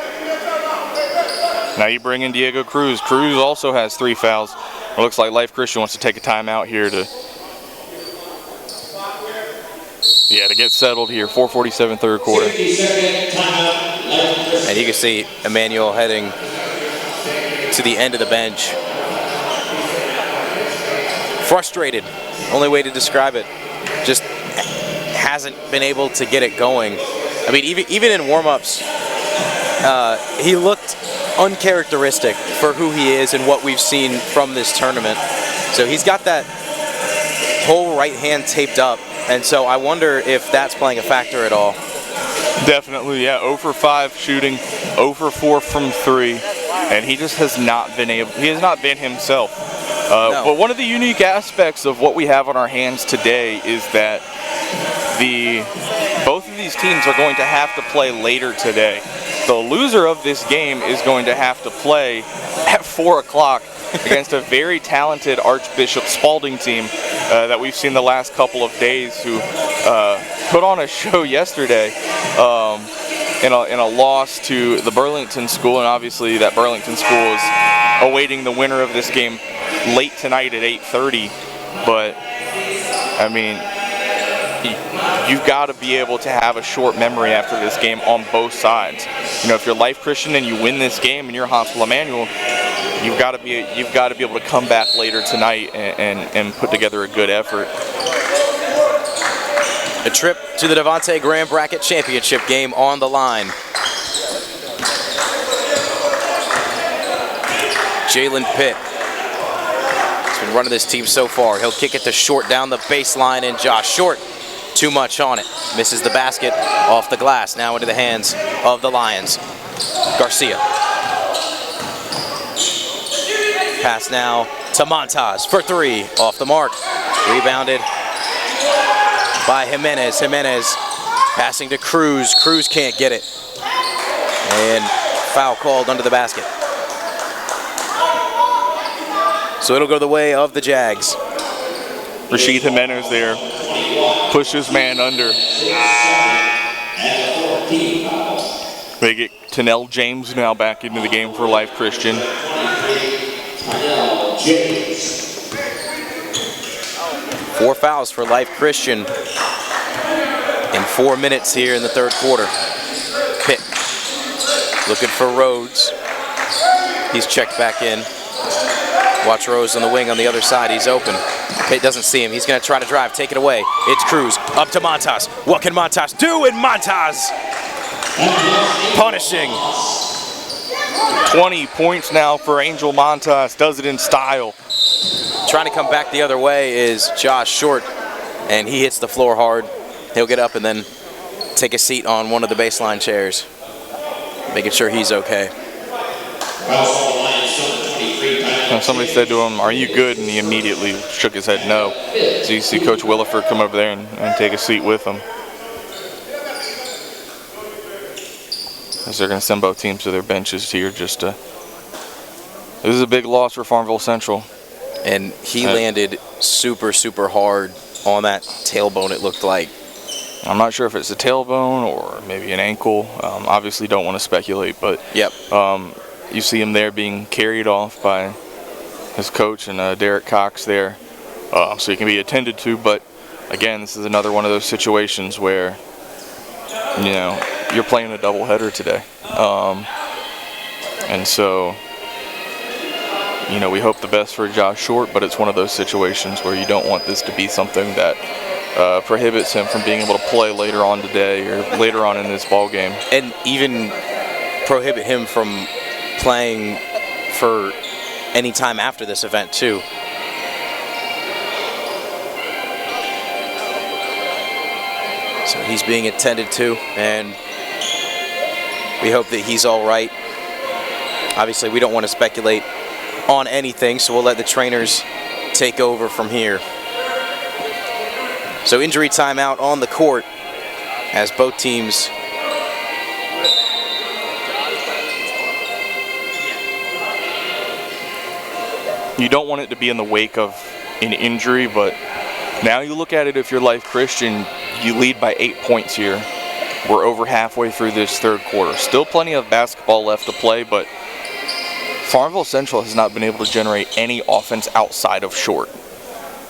Now you bring in Diego Cruz. Cruz also has 3 fouls. It looks like Life Christian wants to take a timeout here to get settled here. 4:47 3rd quarter. And you can see Emmanuel heading to the end of the bench. Frustrated, only way to describe it. Just hasn't been able to get it going. I mean, even in warm-ups, he looked uncharacteristic for who he is and what we've seen from this tournament. So he's got that whole right hand taped up, and so I wonder if that's playing a factor at all. Definitely, yeah. 0 for 5 shooting, 0 for 4 from 3, and he just has not been himself. No. But one of the unique aspects of what we have on our hands today is that both of these teams are going to have to play later today. The loser of this game is going to have to play at 4 o'clock against a very talented Archbishop Spalding team that we've seen the last couple of days, who put on a show yesterday in a loss to the Burlington school, and obviously that Burlington school is awaiting the winner of this game late tonight at 8:30. But I mean, you've got to be able to have a short memory after this game on both sides. You know, if you're Life Christian and you win this game and you're Hansel Emmanuel, you've got to be able to come back later tonight and put together a good effort. A trip to the Devontae Graham Bracket Championship game on the line. Jalen Pitt has been running this team so far. He'll kick it to Short down the baseline, and Josh Short, too much on it. Misses the basket off the glass. Now into the hands of the Lions. Garcia. Pass now to Montas for 3. Off the mark. Rebounded by Jimenez. Jimenez passing to Cruz. Cruz can't get it. And foul called under the basket. So it'll go the way of the Jags. Rashid Jimenez there. Pushes man under. They get Tennell James now back into the game for Life Christian. 4 fouls for Life Christian in 4 minutes here in the third quarter. Pitt looking for Rhodes. He's checked back in. Watch Rose on the wing on the other side. He's open. Pitt doesn't see him. He's going to try to drive. Take it away. It's Cruz. Up to Montas. What can Montas do? And Montas punishing. 20 points now for Angel Montas. Does it in style. Trying to come back the other way is Josh Short, and he hits the floor hard. He'll get up and then take a seat on one of the baseline chairs, making sure he's okay. Somebody said to him, "Are you good?" And he immediately shook his head no. So you see Coach Williford come over there and take a seat with him. As they're going to send both teams to their benches here just to... This is a big loss for Farmville Central. And he landed super, super hard on that tailbone, it looked like. I'm not sure if it's a tailbone or maybe an ankle. Obviously don't want to speculate, but yep. You see him there being carried off by his coach and Derek Cox there. So he can be attended to, but again, this is another one of those situations where, you know, you're playing a doubleheader today. And so, you know, we hope the best for Josh Short, but it's one of those situations where you don't want this to be something that prohibits him from being able to play later on today or later on in this ball game. And even prohibit him from playing for any time after this event, too. So he's being attended to, and we hope that he's all right. Obviously, we don't want to speculate on anything, so we'll let the trainers take over from here. So injury timeout on the court as both teams you don't want it to be in the wake of an injury, but now you look at it, if you're Life Christian, you lead by 8 points here. We're over halfway through this third quarter. Still plenty of basketball left to play, but Farmville Central has not been able to generate any offense outside of Short.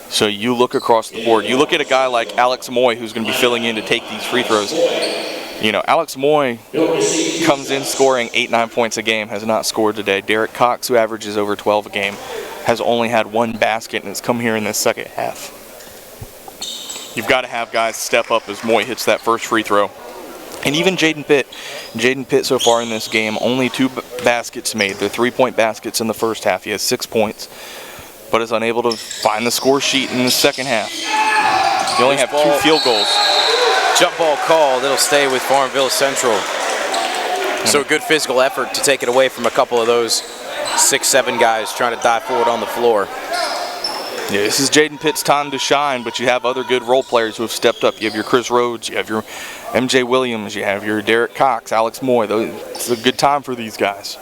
So you look across the board. You look at a guy like Alex Moy, who's going to be filling in to take these free throws. You know, Alex Moy comes in scoring 8-9 points a game, has not scored today. Derek Cox, who averages over 12 a game, has only had 1 basket, and has come here in the second half. You've got to have guys step up as Moy hits that first free throw. And even Jaden Pitt. Jaden Pitt so far in this game, only 2 baskets made. They're 3-point baskets in the first half. He has 6 points, but is unable to find the score sheet in the second half. They only have 2 field goals. Jump ball called. It'll stay with Farmville Central. So a good physical effort to take it away from a couple of those 6-7 guys trying to dive forward on the floor. Yeah, this is Jaden Pitt's time to shine, but you have other good role players who have stepped up. You have your Chris Rhodes, you have your MJ Williams, you have your Derek Cox, Alex Moy. It's a good time for these guys.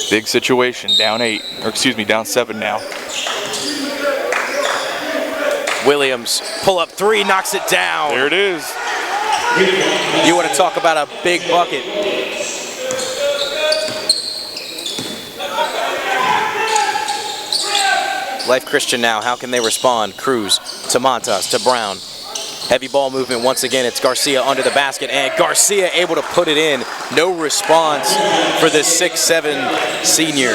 Big situation, down 7 now. Williams, pull up 3, knocks it down. There it is. You want to talk about a big bucket. Life Christian now, how can they respond? Cruz to Montas, to Brown. Heavy ball movement once again. It's Garcia under the basket, and Garcia able to put it in. No response for this 6'7" senior.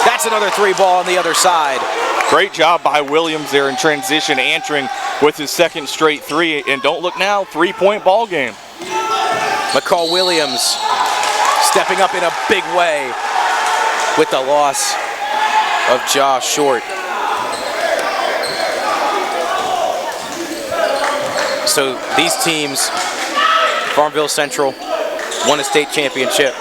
That's another 3 ball on the other side. Great job by Williams there in transition, answering with his second straight 3. And don't look now, 3-point ball game. McCall Williams stepping up in a big way with the loss of Josh Short. So these teams, Farmville Central, won a state championship.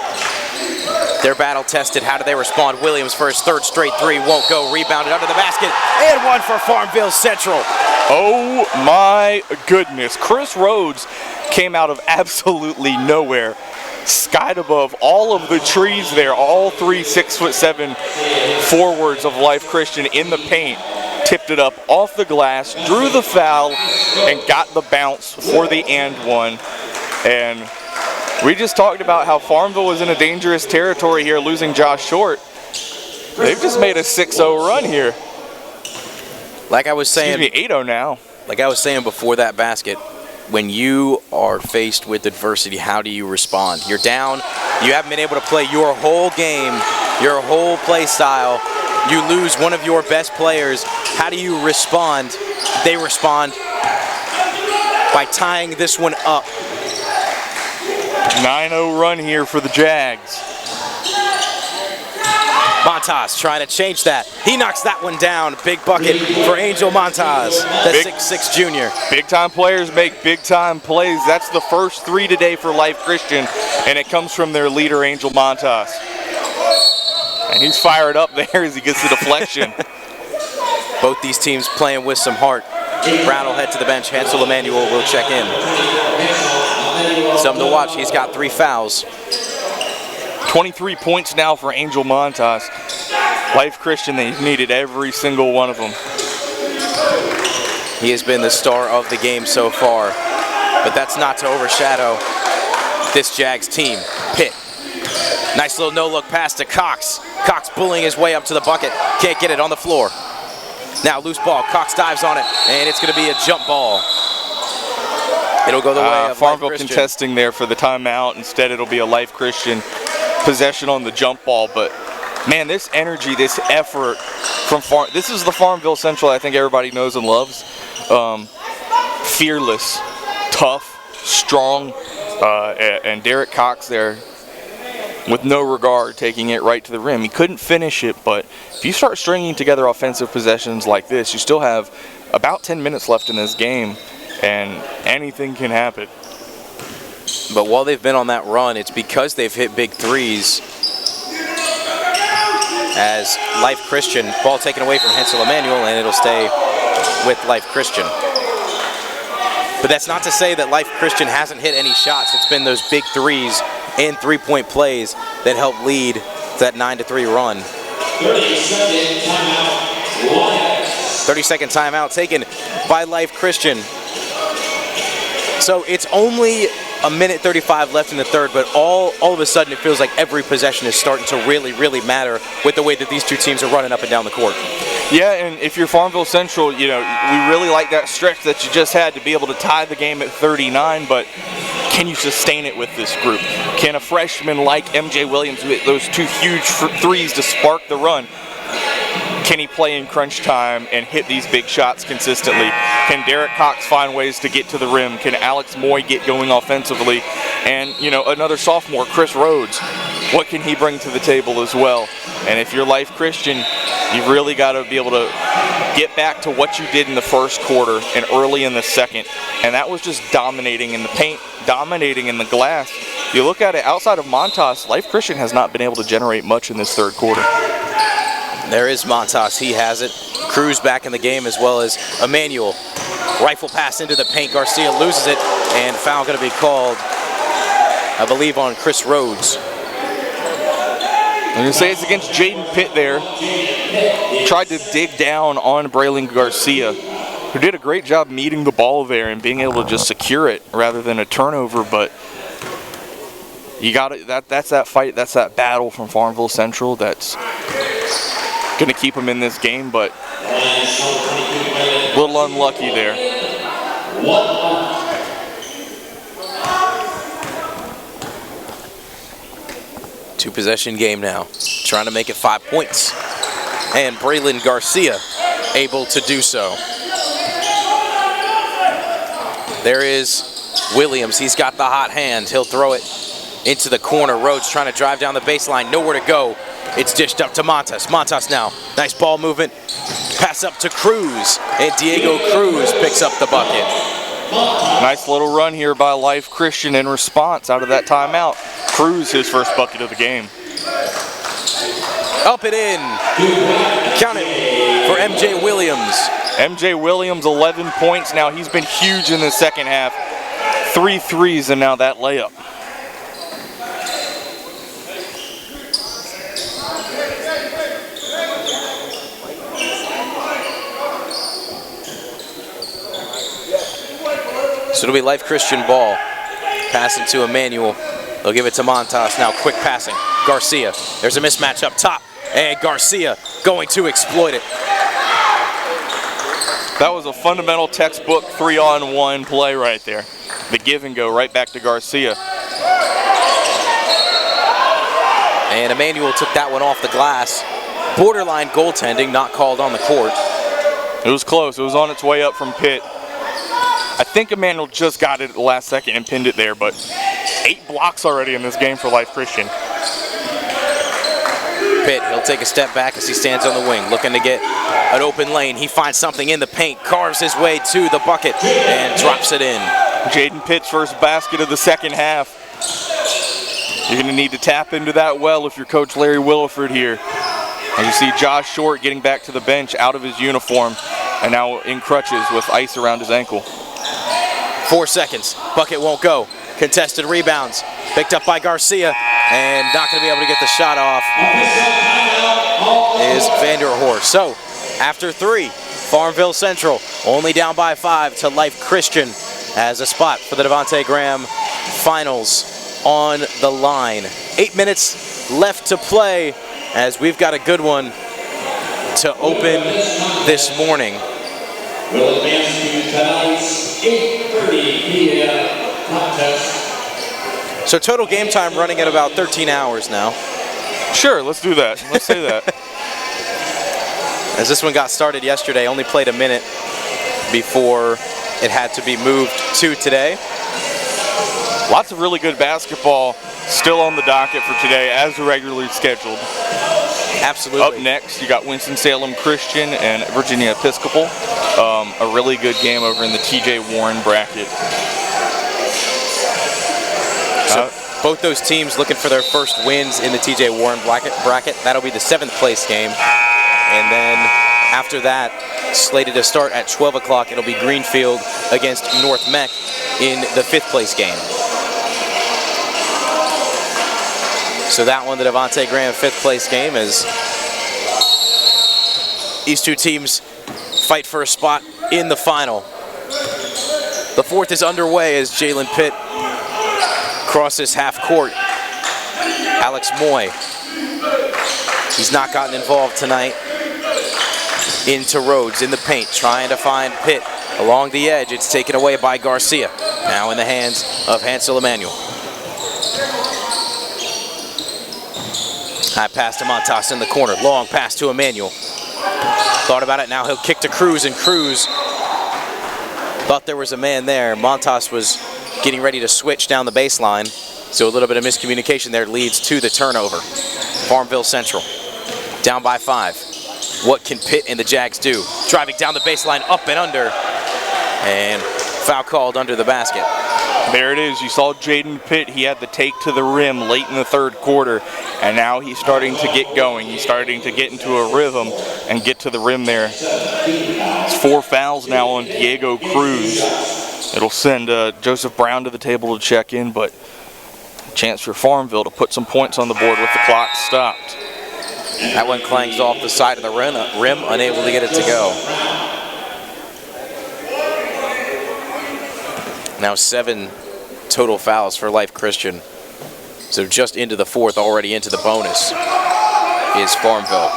They're battle tested. How do they respond? Williams for his 3rd straight 3, won't go. Rebounded under the basket, and 1 for Farmville Central. Oh my goodness. Chris Rhodes came out of absolutely nowhere skied above all of the trees there. All 3 6'7" forwards of Life Christian in the paint tipped it up off the glass, drew the foul, and got the bounce for the and one. And we just talked about how Farmville was in a dangerous territory here, losing Josh Short. They've just made a 6-0 run here. Like I was saying, 8-0 now. Like I was saying before that basket, when you are faced with adversity, how do you respond? You're down, you haven't been able to play your whole game, your whole play style. You lose one of your best players. How do you respond? They respond by tying this one up. 9-0 run here for the Jags. Montas trying to change that. He knocks that one down. Big bucket for Angel Montas, the 6'6" junior. Big time players make big time plays. That's the first 3 today for Life Christian, and it comes from their leader, Angel Montas. And he's fired up there as he gets the deflection. Both these teams playing with some heart. Brown will head to the bench. Hansel Emmanuel will check in. Something to watch. He's got 3 fouls. 23 points now for Angel Montas. Life Christian, they've needed every single one of them. He has been the star of the game so far, but that's not to overshadow this Jags team. Pitt. Nice little no-look pass to Cox. Cox bullying his way up to the bucket. Can't get it on the floor. Now loose ball. Cox dives on it, and it's going to be a jump ball. It'll go the way of Farmville Life Christian. contesting there for the timeout. Instead, it'll be a Life Christian possession on the jump ball. But man, this energy, this effort from this is the Farmville Central I think everybody knows and loves. Fearless, tough, strong, and Derek Cox there with no regard, taking it right to the rim. He couldn't finish it, but if you start stringing together offensive possessions like this, you still have about 10 minutes left in this game, and anything can happen. But while they've been on that run, it's because they've hit big threes. As Life Christian, ball taken away from Hansel Emmanuel, and it'll stay with Life Christian. But that's not to say that Life Christian hasn't hit any shots. It's been those big threes and three-point plays that help lead that 9-3 run. 30-second timeout taken by Life Christian. So it's only a minute 35 left in the third, but all of a sudden it feels like every possession is starting to really, really matter with the way that these two teams are running up and down the court. Yeah, and if you're Farmville Central, you know, we really like that stretch that you just had to be able to tie the game at 39, but can you sustain it with this group? Can a freshman like MJ Williams with those 2 huge threes to spark the run, can he play in crunch time and hit these big shots consistently? Can Derek Cox find ways to get to the rim? Can Alex Moy get going offensively? And, you know, another sophomore, Chris Rhodes, what can he bring to the table as well? And if you're Life Christian, you've really got to be able to get back to what you did in the first quarter and early in the second. And that was just dominating in the paint, dominating in the glass. You look at it, outside of Montas, Life Christian has not been able to generate much in this third quarter. There is Montas, he has it. Cruz back in the game, as well as Emmanuel. Rifle pass into the paint, Garcia loses it, and foul going to be called, I believe, on Chris Rhodes. I'm going to say it's against Jaden Pitt there. Tried to dig down on Braylon Garcia, who did a great job meeting the ball there and being able to just secure it rather than a turnover, but you got it. That's that fight, that's that battle from Farmville Central that's going to keep them in this game, but a little unlucky there. Two-possession game now, trying to make it 5 points. And Braylon Garcia able to do so. There is Williams, he's got the hot hand. He'll throw it into the corner. Rhodes trying to drive down the baseline, nowhere to go. It's dished up to Montas. Montas now, nice ball movement. Pass up to Cruz, and Diego Cruz picks up the bucket. Nice little run here by Life Christian in response out of that timeout. Cruz, his first bucket of the game. Up and in. Count it for MJ Williams. MJ Williams, 11 points now. He's been huge in the second half. 3 threes and now that layup. So it'll be Life Christian ball. Passing to Emmanuel. They'll give it to Montas now. Quick passing. Garcia. There's a mismatch up top. And Garcia going to exploit it. That was a fundamental textbook 3-on-1 play right there. The give and go right back to Garcia. And Emmanuel took that one off the glass. Borderline goaltending, not called on the court. It was close. It was on its way up from Pitt. I think Emmanuel just got it at the last second and pinned it there, but 8 blocks already in this game for Life Christian. Pitt, he'll take a step back as he stands on the wing, looking to get an open lane. He finds something in the paint, carves his way to the bucket, and drops it in. Jaden Pitt's first basket of the second half. You're going to need to tap into that well if you're Coach Larry Williford here. And you see Josh Short getting back to the bench out of his uniform and now in crutches with ice around his ankle. 4 seconds. Bucket won't go. Contested rebounds. Picked up by Garcia and not going to be able to get the shot off is Vanderhorst. So after 3, Farmville Central only down by 5 to Life Christian as a spot for the Devontae Graham finals on the line. 8 minutes left to play as we've got a good one to open this morning. Will advance to tonight's 8:30 p.m. contest. So total game time running at about 13 hours now. Sure, let's do that. Let's say that. As this one got started yesterday, only played a minute before it had to be moved to today. Lots of really good basketball still on the docket for today as regularly scheduled. Absolutely. Up next, you got Winston-Salem Christian and Virginia Episcopal. A really good game over in the TJ Warren bracket. So both those teams looking for their first wins in the TJ Warren bracket. That'll be the 7th place game. And then after that, slated to start at 12 o'clock, it'll be Greenfield against North Meck in the 5th place game. So that one, the Devontae Graham 5th place game, is these two teams fight for a spot in the final. The 4th is underway as Jalen Pitt crosses half court. Alex Moy, he's not gotten involved tonight. Into Rhodes in the paint, trying to find Pitt along the edge. It's taken away by Garcia. Now in the hands of Hansel Emmanuel. High pass to Montas in the corner. Long pass to Emmanuel. Thought about it, now he'll kick to Cruz, and Cruz thought there was a man there. Montas was getting ready to switch down the baseline, so a little bit of miscommunication there leads to the turnover. Farmville Central down by 5. What can Pitt and the Jags do? Driving down the baseline, up and under, and foul called under the basket. There it is. You saw Jaden Pitt. He had the take to the rim late in the 3rd quarter, and now he's starting to get going. He's starting to get into a rhythm and get to the rim there. It's 4 fouls now on Diego Cruz. It'll send Joseph Brown to the table to check in, but a chance for Farmville to put some points on the board with the clock stopped. That one clangs off the side of the rim, unable to get it to go. Now 7 total fouls for Life Christian. So just into the 4th, already into the bonus, is Farmville.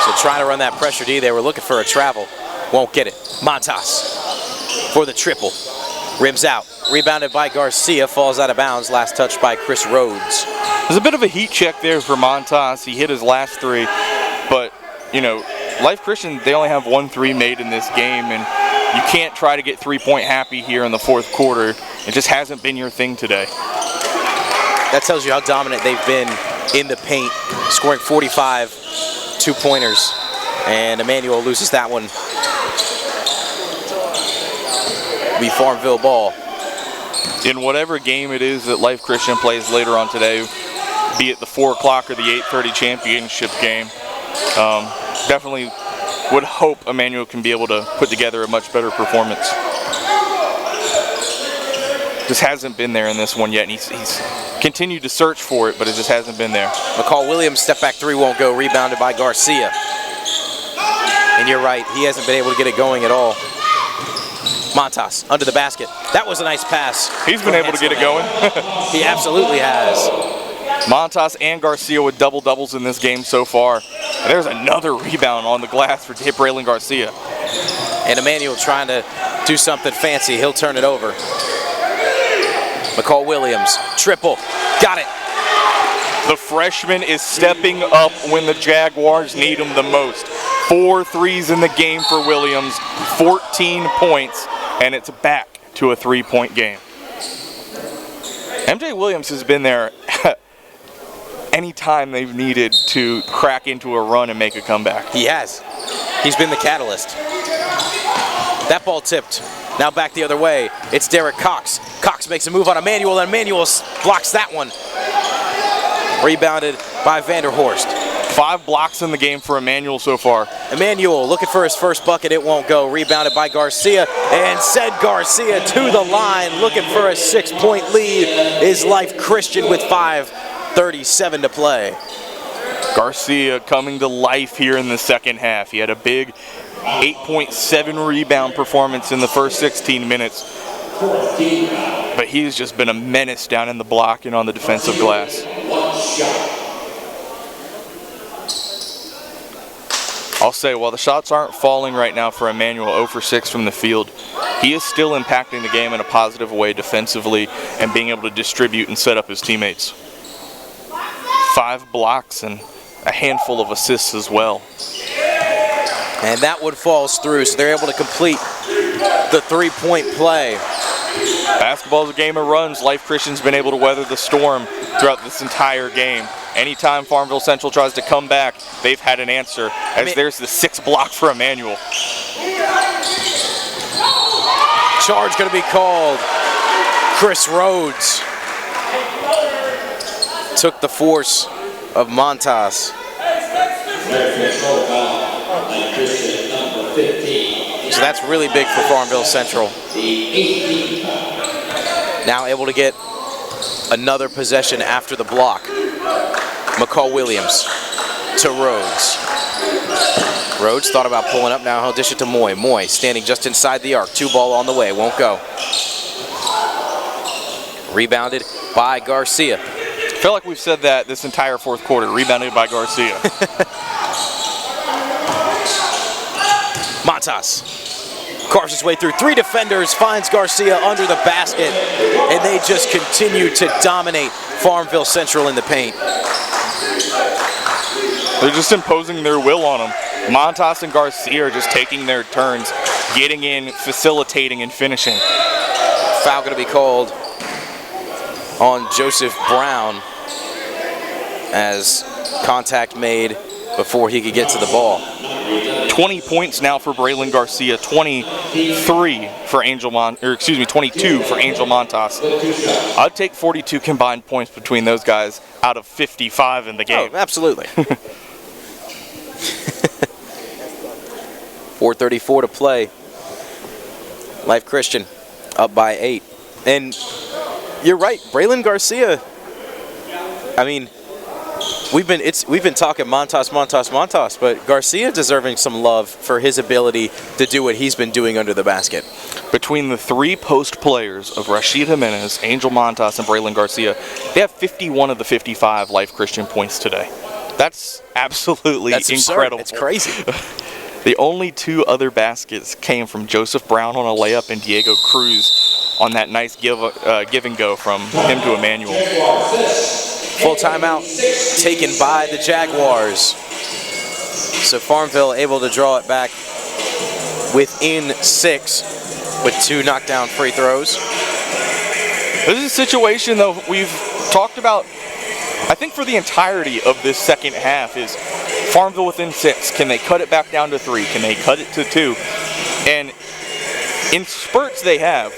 So trying to run that pressure D. They were looking for a travel. Won't get it. Montas for the triple. Rims out. Rebounded by Garcia. Falls out of bounds. Last touch by Chris Rhodes. There's a bit of a heat check there for Montas. He hit his last 3, but, you know, Life Christian, they only have 1 3 made in this game, and you can't try to get 3-point happy here in the 4th quarter. It just hasn't been your thing today. That tells you how dominant they've been in the paint, scoring 45 2-pointers, and Emmanuel loses that one. Be Farmville ball. In whatever game it is that Life Christian plays later on today, be it the 4 o'clock or the 8:30 championship game, definitely would hope Emmanuel can be able to put together a much better performance. Just hasn't been there in this one yet, and he's continued to search for it, but it just hasn't been there. McCall Williams, step back 3 won't go, rebounded by Garcia. And you're right, he hasn't been able to get it going at all. Montas under the basket. That was a nice pass. He's been able to get it going. He absolutely has. Montas and Garcia with double-doubles in this game so far. And there's another rebound on the glass for Braylon Garcia. And Emmanuel trying to do something fancy. He'll turn it over. McCall Williams, triple, got it. The freshman is stepping up when the Jaguars need him the most. 4 threes in the game for Williams, 14 points, and it's back to a 3-point game. MJ Williams has been there anytime they've needed to crack into a run and make a comeback. He has. He's been the catalyst. That ball tipped. Now back the other way. It's Derek Cox. Cox makes a move on Emmanuel, and Emmanuel blocks that one. Rebounded by Vanderhorst. 5 blocks in the game for Emmanuel so far. Emmanuel looking for his first bucket. It won't go. Rebounded by Garcia. And said Garcia to the line. Looking for a 6-point lead is Life Christian with 5:37 to play. Garcia coming to life here in the second half. He had a big 8.7 rebound performance in the first 16 minutes. But he's just been a menace down in the block and on the defensive glass. I'll say, while the shots aren't falling right now for Emmanuel, 0 for 6 from the field, he is still impacting the game in a positive way defensively and being able to distribute and set up his teammates. 5 blocks and a handful of assists as well. And that one falls through, so they're able to complete the 3-point play. Basketball is a game of runs. Life Christian's been able to weather the storm throughout this entire game. Anytime Farmville Central tries to come back, they've had an answer, as there's the 6th block for Emmanuel. Charge going to be called. Chris Rhodes took the force of Montas. So that's really big for Farmville Central. Now able to get another possession after the block. McCall Williams to Rhodes. Rhodes thought about pulling up. Now he'll dish it to Moy. Moy standing just inside the arc. 2 ball on the way. Won't go. Rebounded by Garcia. I feel like we've said that this entire fourth quarter. Rebounded by Garcia. Montas carves his way through 3 defenders, finds Garcia under the basket, and they just continue to dominate Farmville Central in the paint. They're just imposing their will on them. Montas and Garcia are just taking their turns, getting in, facilitating, and finishing. Foul going to be called on Joseph Brown as contact made before he could get to the ball. 20 points now for Braylon Garcia, 22 for Angel Montas. I'd take 42 combined points between those guys out of 55 in the game. Oh, absolutely. 4:34 to play. Life Christian up by 8. And you're right, Braylon Garcia, I mean, we've been talking Montas, but Garcia deserving some love for his ability to do what he's been doing under the basket. Between the 3 post players of Rashid Jimenez, Angel Montas, and Braylon Garcia, they have 51 of the 55 Life Christian points today. That's absolutely incredible. It's crazy. The only 2 other baskets came from Joseph Brown on a layup and Diego Cruz on that nice give and go from him to Emmanuel. Full timeout taken by the Jaguars. So Farmville able to draw it back within 6 with 2 knockdown free throws. This is a situation, though, we've talked about, I think, for the entirety of this second half is Farmville within 6. Can they cut it back down to 3? Can they cut it to 2? And in spurts they have.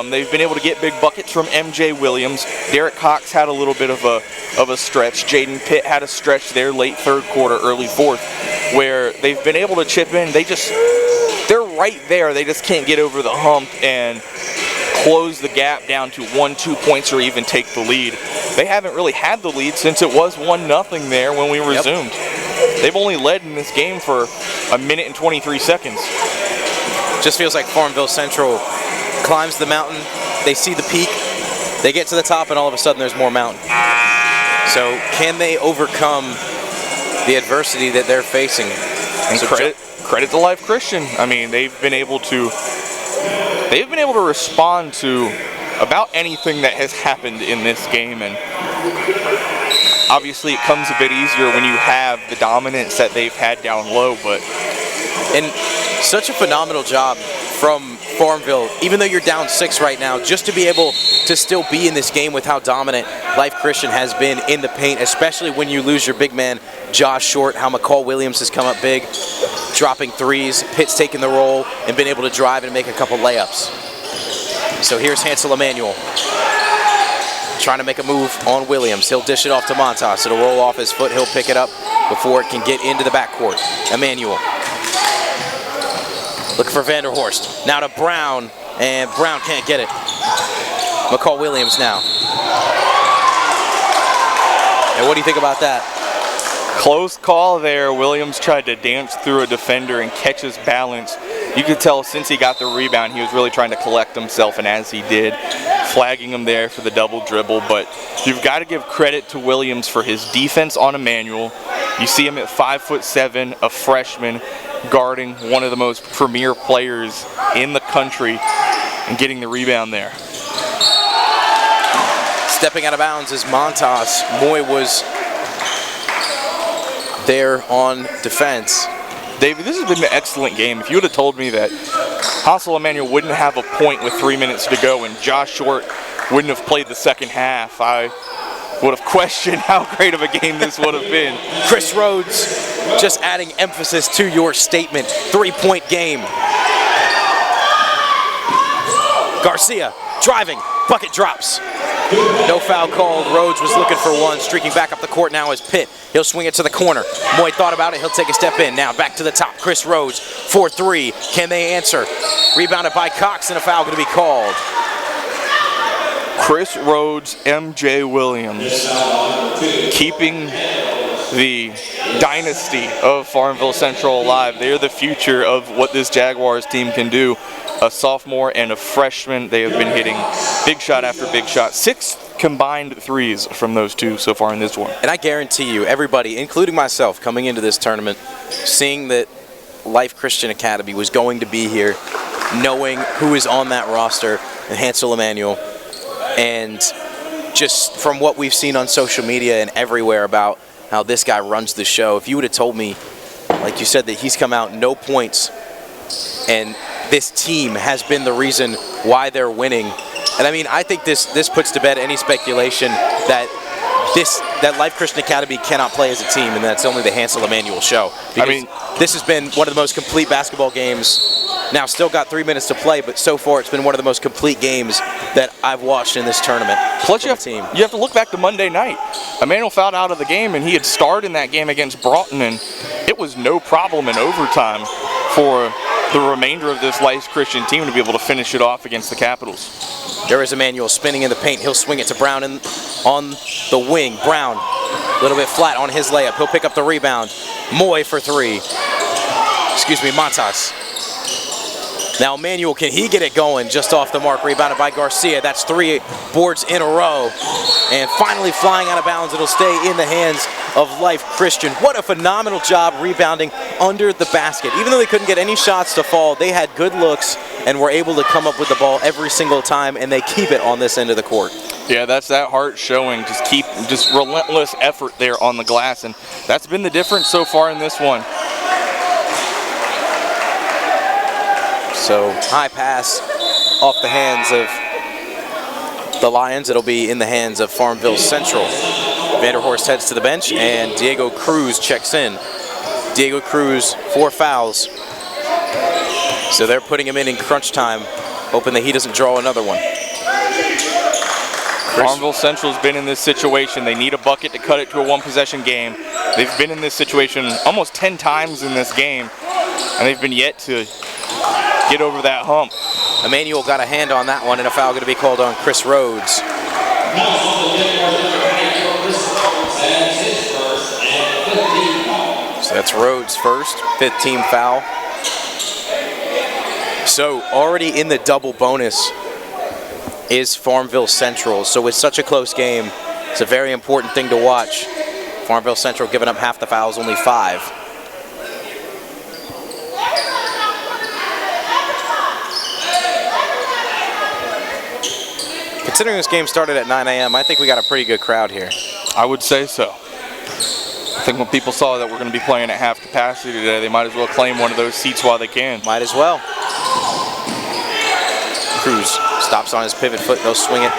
They've been able to get big buckets from MJ Williams. Derek Cox had a little bit of a stretch. Jaden Pitt had a stretch there late 3rd quarter, early 4th, where they've been able to chip in. They're right there. They just can't get over the hump and close the gap down to 1-2 points or even take the lead. They haven't really had the lead since it was 1-0 there when we resumed. they've only led in this game for 1 minute and 23 seconds. Just feels like Farmville Central climbs the mountain, they see the peak, they get to the top, and all of a sudden there's more mountain. So can they overcome the adversity that they're facing? And credit to Life Christian. I mean, they've been able to respond to about anything that has happened in this game, and obviously it comes a bit easier when you have the dominance that they've had down low. And such a phenomenal job from Farmville, even though you're down 6 right now, just to be able to still be in this game with how dominant Life Christian has been in the paint, especially when you lose your big man Josh Short, how McCall Williams has come up big, dropping threes, Pitt's taking the roll, and been able to drive and make a couple layups. So here's Hansel Emmanuel trying to make a move on Williams. He'll dish it off to Montas. It'll roll off his foot. He'll pick it up before it can get into the backcourt. Emmanuel looking for Vanderhorst. Now to Brown, and Brown can't get it. McCall Williams now. And what do you think about that? Close call there. Williams tried to dance through a defender and catch his balance. You could tell since he got the rebound, he was really trying to collect himself, and as he did, flagging him there for the double dribble. But you've got to give credit to Williams for his defense on Emmanuel. You see him at 5'7", a freshman, guarding one of the most premier players in the country and getting the rebound there. Stepping out of bounds is Montas. Moy was there on defense. David, this has been an excellent game. If you would have told me that Hansel Emmanuel wouldn't have a point with 3 minutes to go and Josh Short wouldn't have played the second half, I would have questioned how great of a game this would have been. Chris Rhodes just adding emphasis to your statement. 3-point game. Garcia driving, bucket drops. No foul called. Rhodes was looking for one. Streaking back up the court now is Pitt. He'll swing it to the corner. Moy thought about it. He'll take a step in. Now back to the top. Chris Rhodes for 3. Can they answer? Rebounded by Cox, and a foul going to be called. Chris Rhodes, MJ Williams, keeping the dynasty of Farmville Central alive. They're the future of what this Jaguars team can do. A sophomore and a freshman, they have been hitting big shot after big shot. 6 combined threes from those two so far in this one. And I guarantee you, everybody, including myself, coming into this tournament, seeing that Life Christian Academy was going to be here, knowing who is on that roster, and Hansel Emmanuel, and just from what we've seen on social media and everywhere about how this guy runs the show, if you would have told me, like you said, that he's come out no points and this team has been the reason why they're winning. And I mean, I think this puts to bed any speculation that Life Christian Academy cannot play as a team, and that's only the Hansel Emmanuel show. Because I mean, this has been one of the most complete basketball games. Now, still got 3 minutes to play, but so far it's been one of the most complete games that I've watched in this tournament. Plus, you have to look back to Monday night. Emmanuel fouled out of the game, and he had starred in that game against Broughton, and it was no problem in overtime for the remainder of this Life Christian team to be able to finish it off against the Capitals. There is Emmanuel spinning in the paint. He'll swing it to Brown on the wing. Brown, a little bit flat on his layup. He'll pick up the rebound. Moy for 3. Excuse me, Montas. Now Emmanuel, can he get it going? Just off the mark, rebounded by Garcia. That's 3 boards in a row. And finally flying out of bounds, it'll stay in the hands of Life Christian. What a phenomenal job rebounding under the basket. Even though they couldn't get any shots to fall, they had good looks and were able to come up with the ball every single time, and they keep it on this end of the court. Yeah, that's that heart showing. Just relentless effort there on the glass, and that's been the difference so far in this one. So high pass off the hands of the Lions. It'll be in the hands of Farmville Central. Vanderhorst heads to the bench, and Diego Cruz checks in. Diego Cruz, 4 fouls. So they're putting him in crunch time, hoping that he doesn't draw another one. Farmville Central's been in this situation. They need a bucket to cut it to a 1-possession game. They've been in this situation almost 10 times in this game, and they've been yet to get over that hump. Emmanuel got a hand on that one, and a foul going to be called on Chris Rhodes. So that's Rhodes first, 5th team foul. So already in the double bonus is Farmville Central. So it's such a close game. It's a very important thing to watch. Farmville Central giving up half the fouls, only 5. Considering this game started at 9 a.m., I think we got a pretty good crowd here. I would say so. I think when people saw that we're going to be playing at half capacity today, they might as well claim one of those seats while they can. Might as well. Cruz stops on his pivot foot, they'll swing it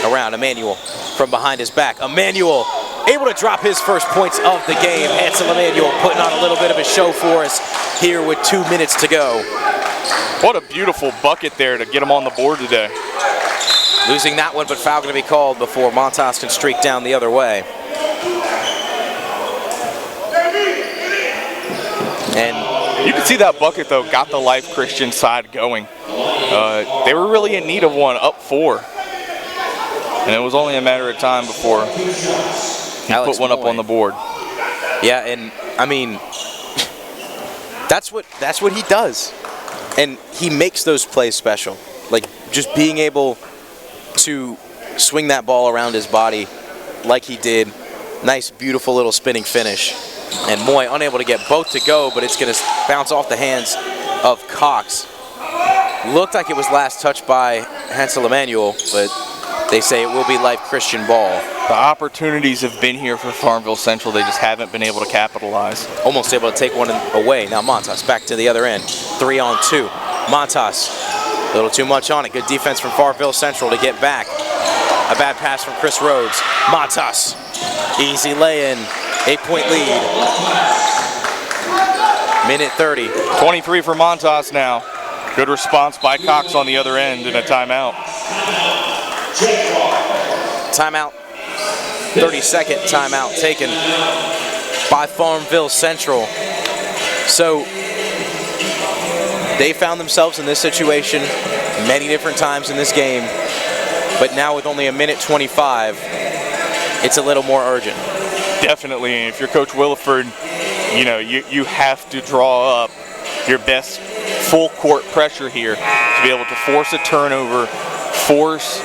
around. Emmanuel from behind his back. Emmanuel able to drop his first points of the game. Hansel Emmanuel putting on a little bit of a show for us here with 2 minutes to go. What a beautiful bucket there to get him on the board today. Losing that one, but foul going to be called before Montas can streak down the other way. And you can see that bucket, though, got the Life Christian side going. They were really in need of one, up 4. And it was only a matter of time before he put one up on the board. Yeah, and I mean, that's what he does. And he makes those plays special. Like, just being able to swing that ball around his body like he did. Nice, beautiful little spinning finish. And Moy unable to get both to go, but it's going to bounce off the hands of Cox. Looked like it was last touched by Hansel Emmanuel, but they say it will be Life Christian ball. The opportunities have been here for Farmville Central. They just haven't been able to capitalize. Almost able to take one away. Now Montas back to the other end. 3-on-2. Montas. A little too much on it. Good defense from Farmville Central to get back. A bad pass from Chris Rhodes. Montas. Easy lay-in. 8-point lead. Minute 30. 23 for Montas now. Good response by Cox on the other end and a timeout. Timeout. 30-second timeout taken by Farmville Central. So they found themselves in this situation many different times in this game, but now with only a minute 25, it's a little more urgent. Definitely, and if you're Coach Williford, you know, you have to draw up your best full court pressure here to be able to force a turnover, force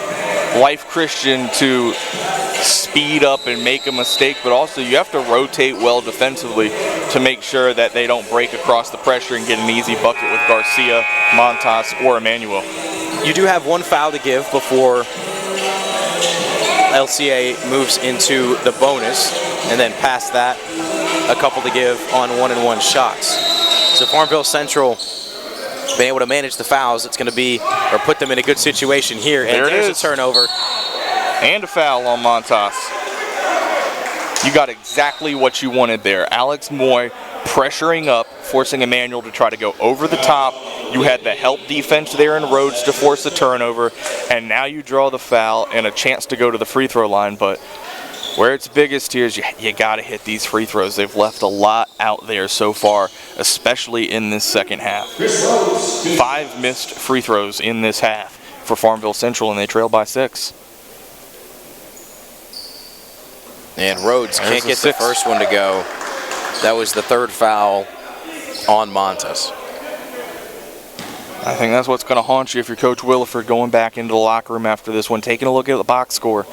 Life Christian to speed up and make a mistake, but also you have to rotate well defensively to make sure that they don't break across the pressure and get an easy bucket with Garcia, Montas, or Emmanuel. You do have one foul to give before LCA moves into the bonus, and then past that, a couple to give on 1-and-1 shots. So Farmville Central been able to manage the fouls. It's going to be, or put them in a good situation here. And there's a turnover. And a foul on Montas. You got exactly what you wanted there. Alex Moy pressuring up, forcing Emmanuel to try to go over the top. You had the help defense there in Rhodes to force the turnover. And now you draw the foul and a chance to go to the free throw line. But where it's biggest here is you got to hit these free throws. They've left a lot out there so far, especially in this second half. 5 missed free throws in this half for Farmville Central, and they trail by 6. And Rhodes can't get the first one to go. That was the 3rd foul on Montas. I think that's what's going to haunt you if you're Coach Williford going back into the locker room after this one, taking a look at the box score.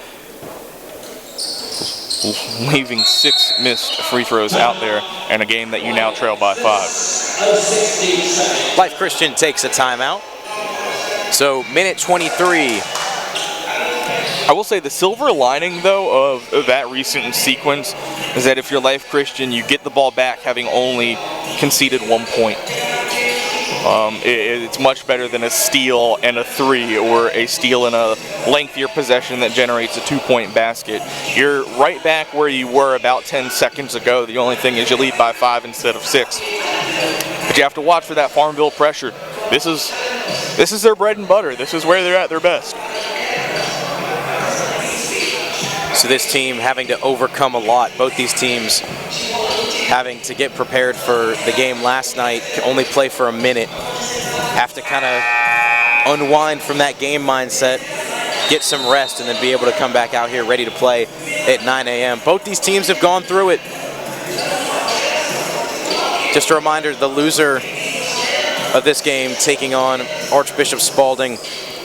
Leaving 6 missed free throws out there in a game that you now trail by 5. Life Christian takes a timeout. So minute 23. I will say the silver lining, though, of that recent sequence is that if you're Life Christian, you get the ball back having only conceded 1 point. It's much better than a steal and a 3 or a steal and a lengthier possession that generates a 2-point basket. You're right back where you were about 10 seconds ago. The only thing is you lead by 5 instead of 6. But you have to watch for that Farmville pressure. This is their bread and butter. This is where they're at their best. So this team having to overcome a lot. Both these teams having to get prepared for the game last night, could only play for a minute. Have to kind of unwind from that game mindset, get some rest, and then be able to come back out here ready to play at 9 a.m. Both these teams have gone through it. Just a reminder, the loser of this game taking on Archbishop Spalding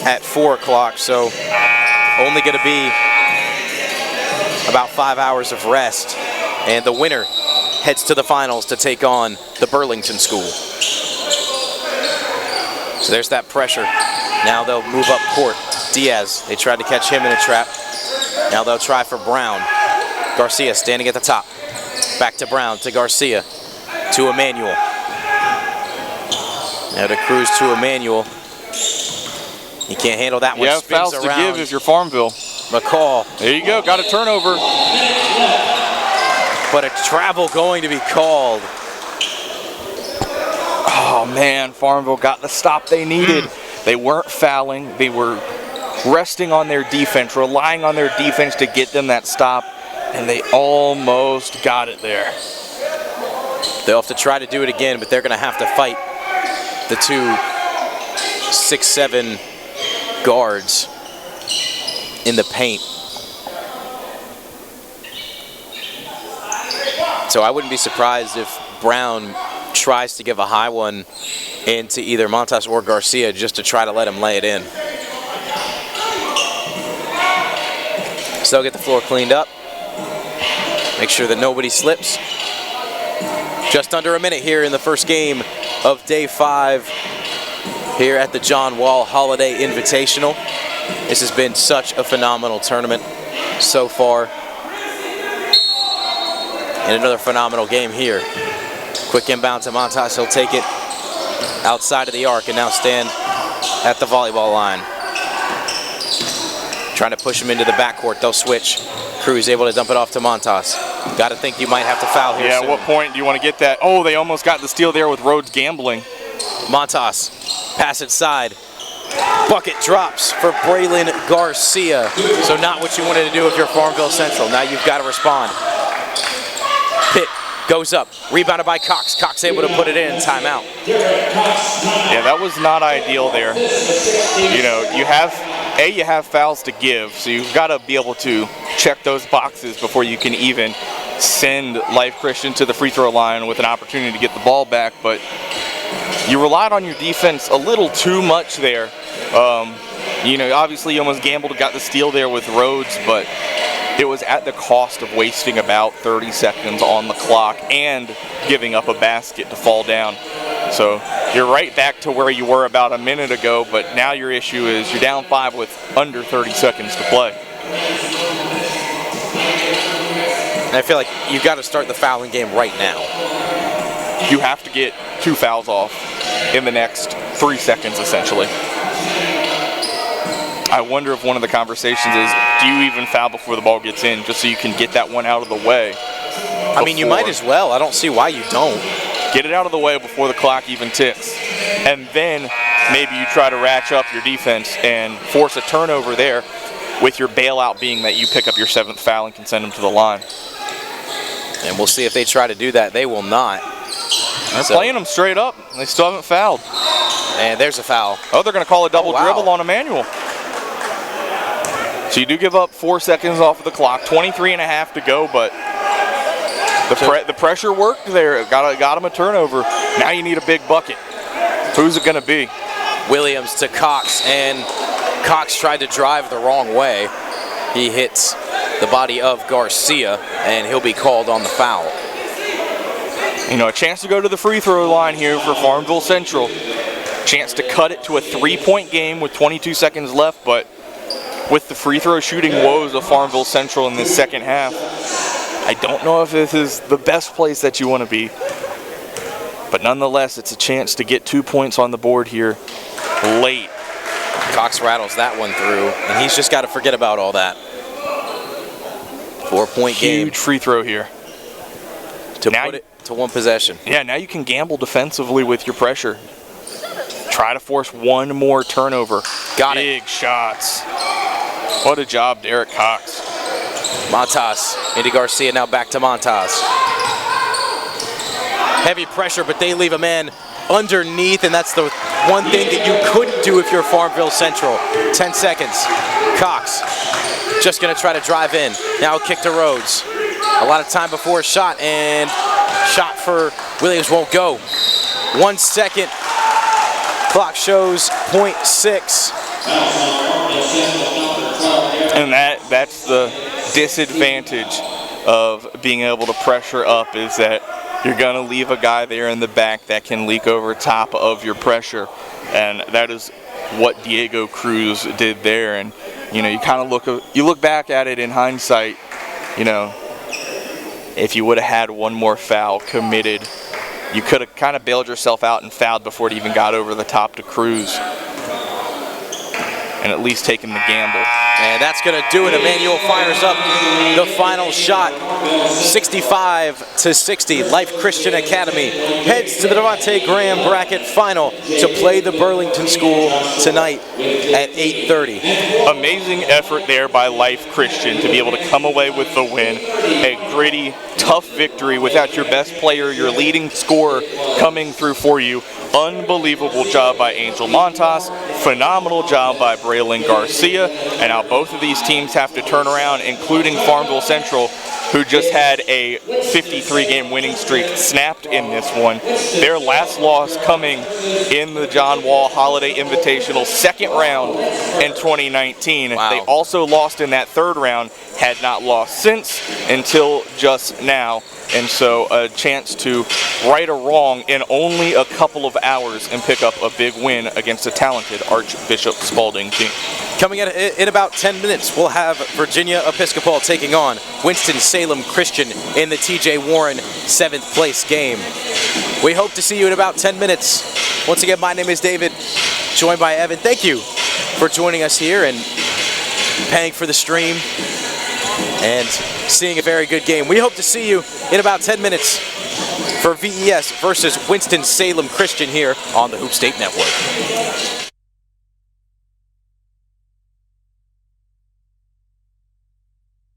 at 4 o'clock, so only going to be about 5 hours of rest. And the winner heads to the finals to take on the Burlington School. So there's that pressure. Now they'll move up court. Diaz, they tried to catch him in a trap. Now they'll try for Brown. Garcia standing at the top. Back to Brown, to Garcia, to Emmanuel. Now to Cruz, to Emmanuel. He can't handle that one. Yeah, Spins fouls to around. give if you're Farmville. McCall. There you go, got a turnover. But a travel going to be called. Oh man, Farmville got the stop they needed. They weren't fouling, they were resting on their defense, relying on their defense to get them that stop, and they almost got it there. They'll have to try to do it again, but they're going to have to fight the two 6'7" guards in the paint. So I wouldn't be surprised if Brown tries to give a high one into either Montas or Garcia just to try to let him lay it in. So they'll get the floor cleaned up. Make sure that nobody slips. Just under a minute here in the first game of day 5 here at the John Wall Holiday Invitational. This has been such a phenomenal tournament so far. And another phenomenal game here. Quick inbound to Montas, he'll take it outside of the arc and now stand at the volleyball line. Trying to push him into the backcourt, they'll switch. Cruz able to dump it off to Montas. Got to think you might have to foul here soon. soon. What point do you want to get that? Oh, they almost got the steal there with Rhodes gambling. Montas, pass inside. Bucket drops for Braylon Garcia. So not what you wanted to do if you're Farmville Central. Now you've got to respond. Pitt goes up, rebounded by Cox. Cox able to put it in, timeout. Yeah, that was not ideal there. You know, you have fouls to give, so you've got to be able to check those boxes before you can even send Life Christian to the free throw line with an opportunity to get the ball back, but you relied on your defense a little too much there. You know, obviously you almost gambled and got the steal there with Rhodes, but it was at the cost of wasting about 30 seconds on the clock and giving up a basket to fall down. So you're right back to where you were about a minute ago, but now your issue is you're down 5 with under 30 seconds to play. And I feel like you've got to start the fouling game right now. You have to get 2 fouls off in the next 3 seconds, essentially. I wonder if one of the conversations is, do you even foul before the ball gets in, just so you can get that one out of the way? I mean, you might as well. I don't see why you don't. Get it out of the way before the clock even ticks. And then maybe you try to ratchet up your defense and force a turnover there, with your bailout being that you pick up your 7th foul and can send them to the line. And we'll see if they try to do that. They will not. They're playing them straight up. They still haven't fouled. And there's a foul. Oh, they're going to call a double dribble on Emmanuel. So you do give up 4 seconds off of the clock, 23 and a half to go, but the pressure worked there. Got him a turnover. Now you need a big bucket. Who's it going to be? Williams to Cox, and Cox tried to drive the wrong way. He hits the body of Garcia, and he'll be called on the foul. You know, a chance to go to the free throw line here for Farmville Central. Chance to cut it to a 3-point game with 22 seconds left, but with the free throw shooting woes of Farmville Central in this second half, I don't know if this is the best place that you want to be. But nonetheless, it's a chance to get 2 points on the board here late. Cox rattles that one through, and he's just got to forget about all that. 4-point game. Huge free throw here. To put it to 1 possession. Yeah, now you can gamble defensively with your pressure. Try to force 1 more turnover. Got it. Big shots. What a job, Derek Cox. Montas into Garcia, now back to Montas. Heavy pressure, but they leave a man underneath, and that's the one thing that you couldn't do if you're Farmville Central. 10 seconds. Cox just going to try to drive in. Now kick to Rhodes. A lot of time before a shot, and Shot for Williams won't go. 1 second. Clock shows .6. And that's the disadvantage of being able to pressure up, is that you're going to leave a guy there in the back that can leak over top of your pressure. And that is what Diego Cruz did there. And you know, you kind of look back at it in hindsight, you know, if you would have had one more foul committed, you could have kind of bailed yourself out and fouled before it even got over the top to Cruz, and at least taken the gamble. And that's going to do it. Emmanuel fires up the final shot. 65-60. Life Christian Academy heads to the Devontae Graham bracket final to play the Burlington School tonight at 8:30. Amazing effort there by Life Christian to be able to come away with the win. A gritty, tough victory without your best player, your leading scorer coming through for you. Unbelievable job by Angel Montas. Phenomenal job by Braylon Garcia. And now both of these teams have to turn around, including Farmville Central, who just had a 53-game winning streak snapped in this one. Their last loss coming in the John Wall Holiday Invitational second round in 2019. Wow. They also lost in that third round, had not lost since until just now. And so a chance to right a wrong in only a couple of hours and pick up a big win against a talented Archbishop Spalding team. Coming in about 10 minutes, we'll have Virginia Episcopal taking on Winston-Salem Christian in the TJ Warren 7th place game. We hope to see you in about 10 minutes. Once again, my name is David, joined by Evan. Thank you for joining us here and paying for the stream and seeing a very good game. We hope to see you in about 10 minutes for VES versus Winston-Salem Christian here on the Hoop State Network.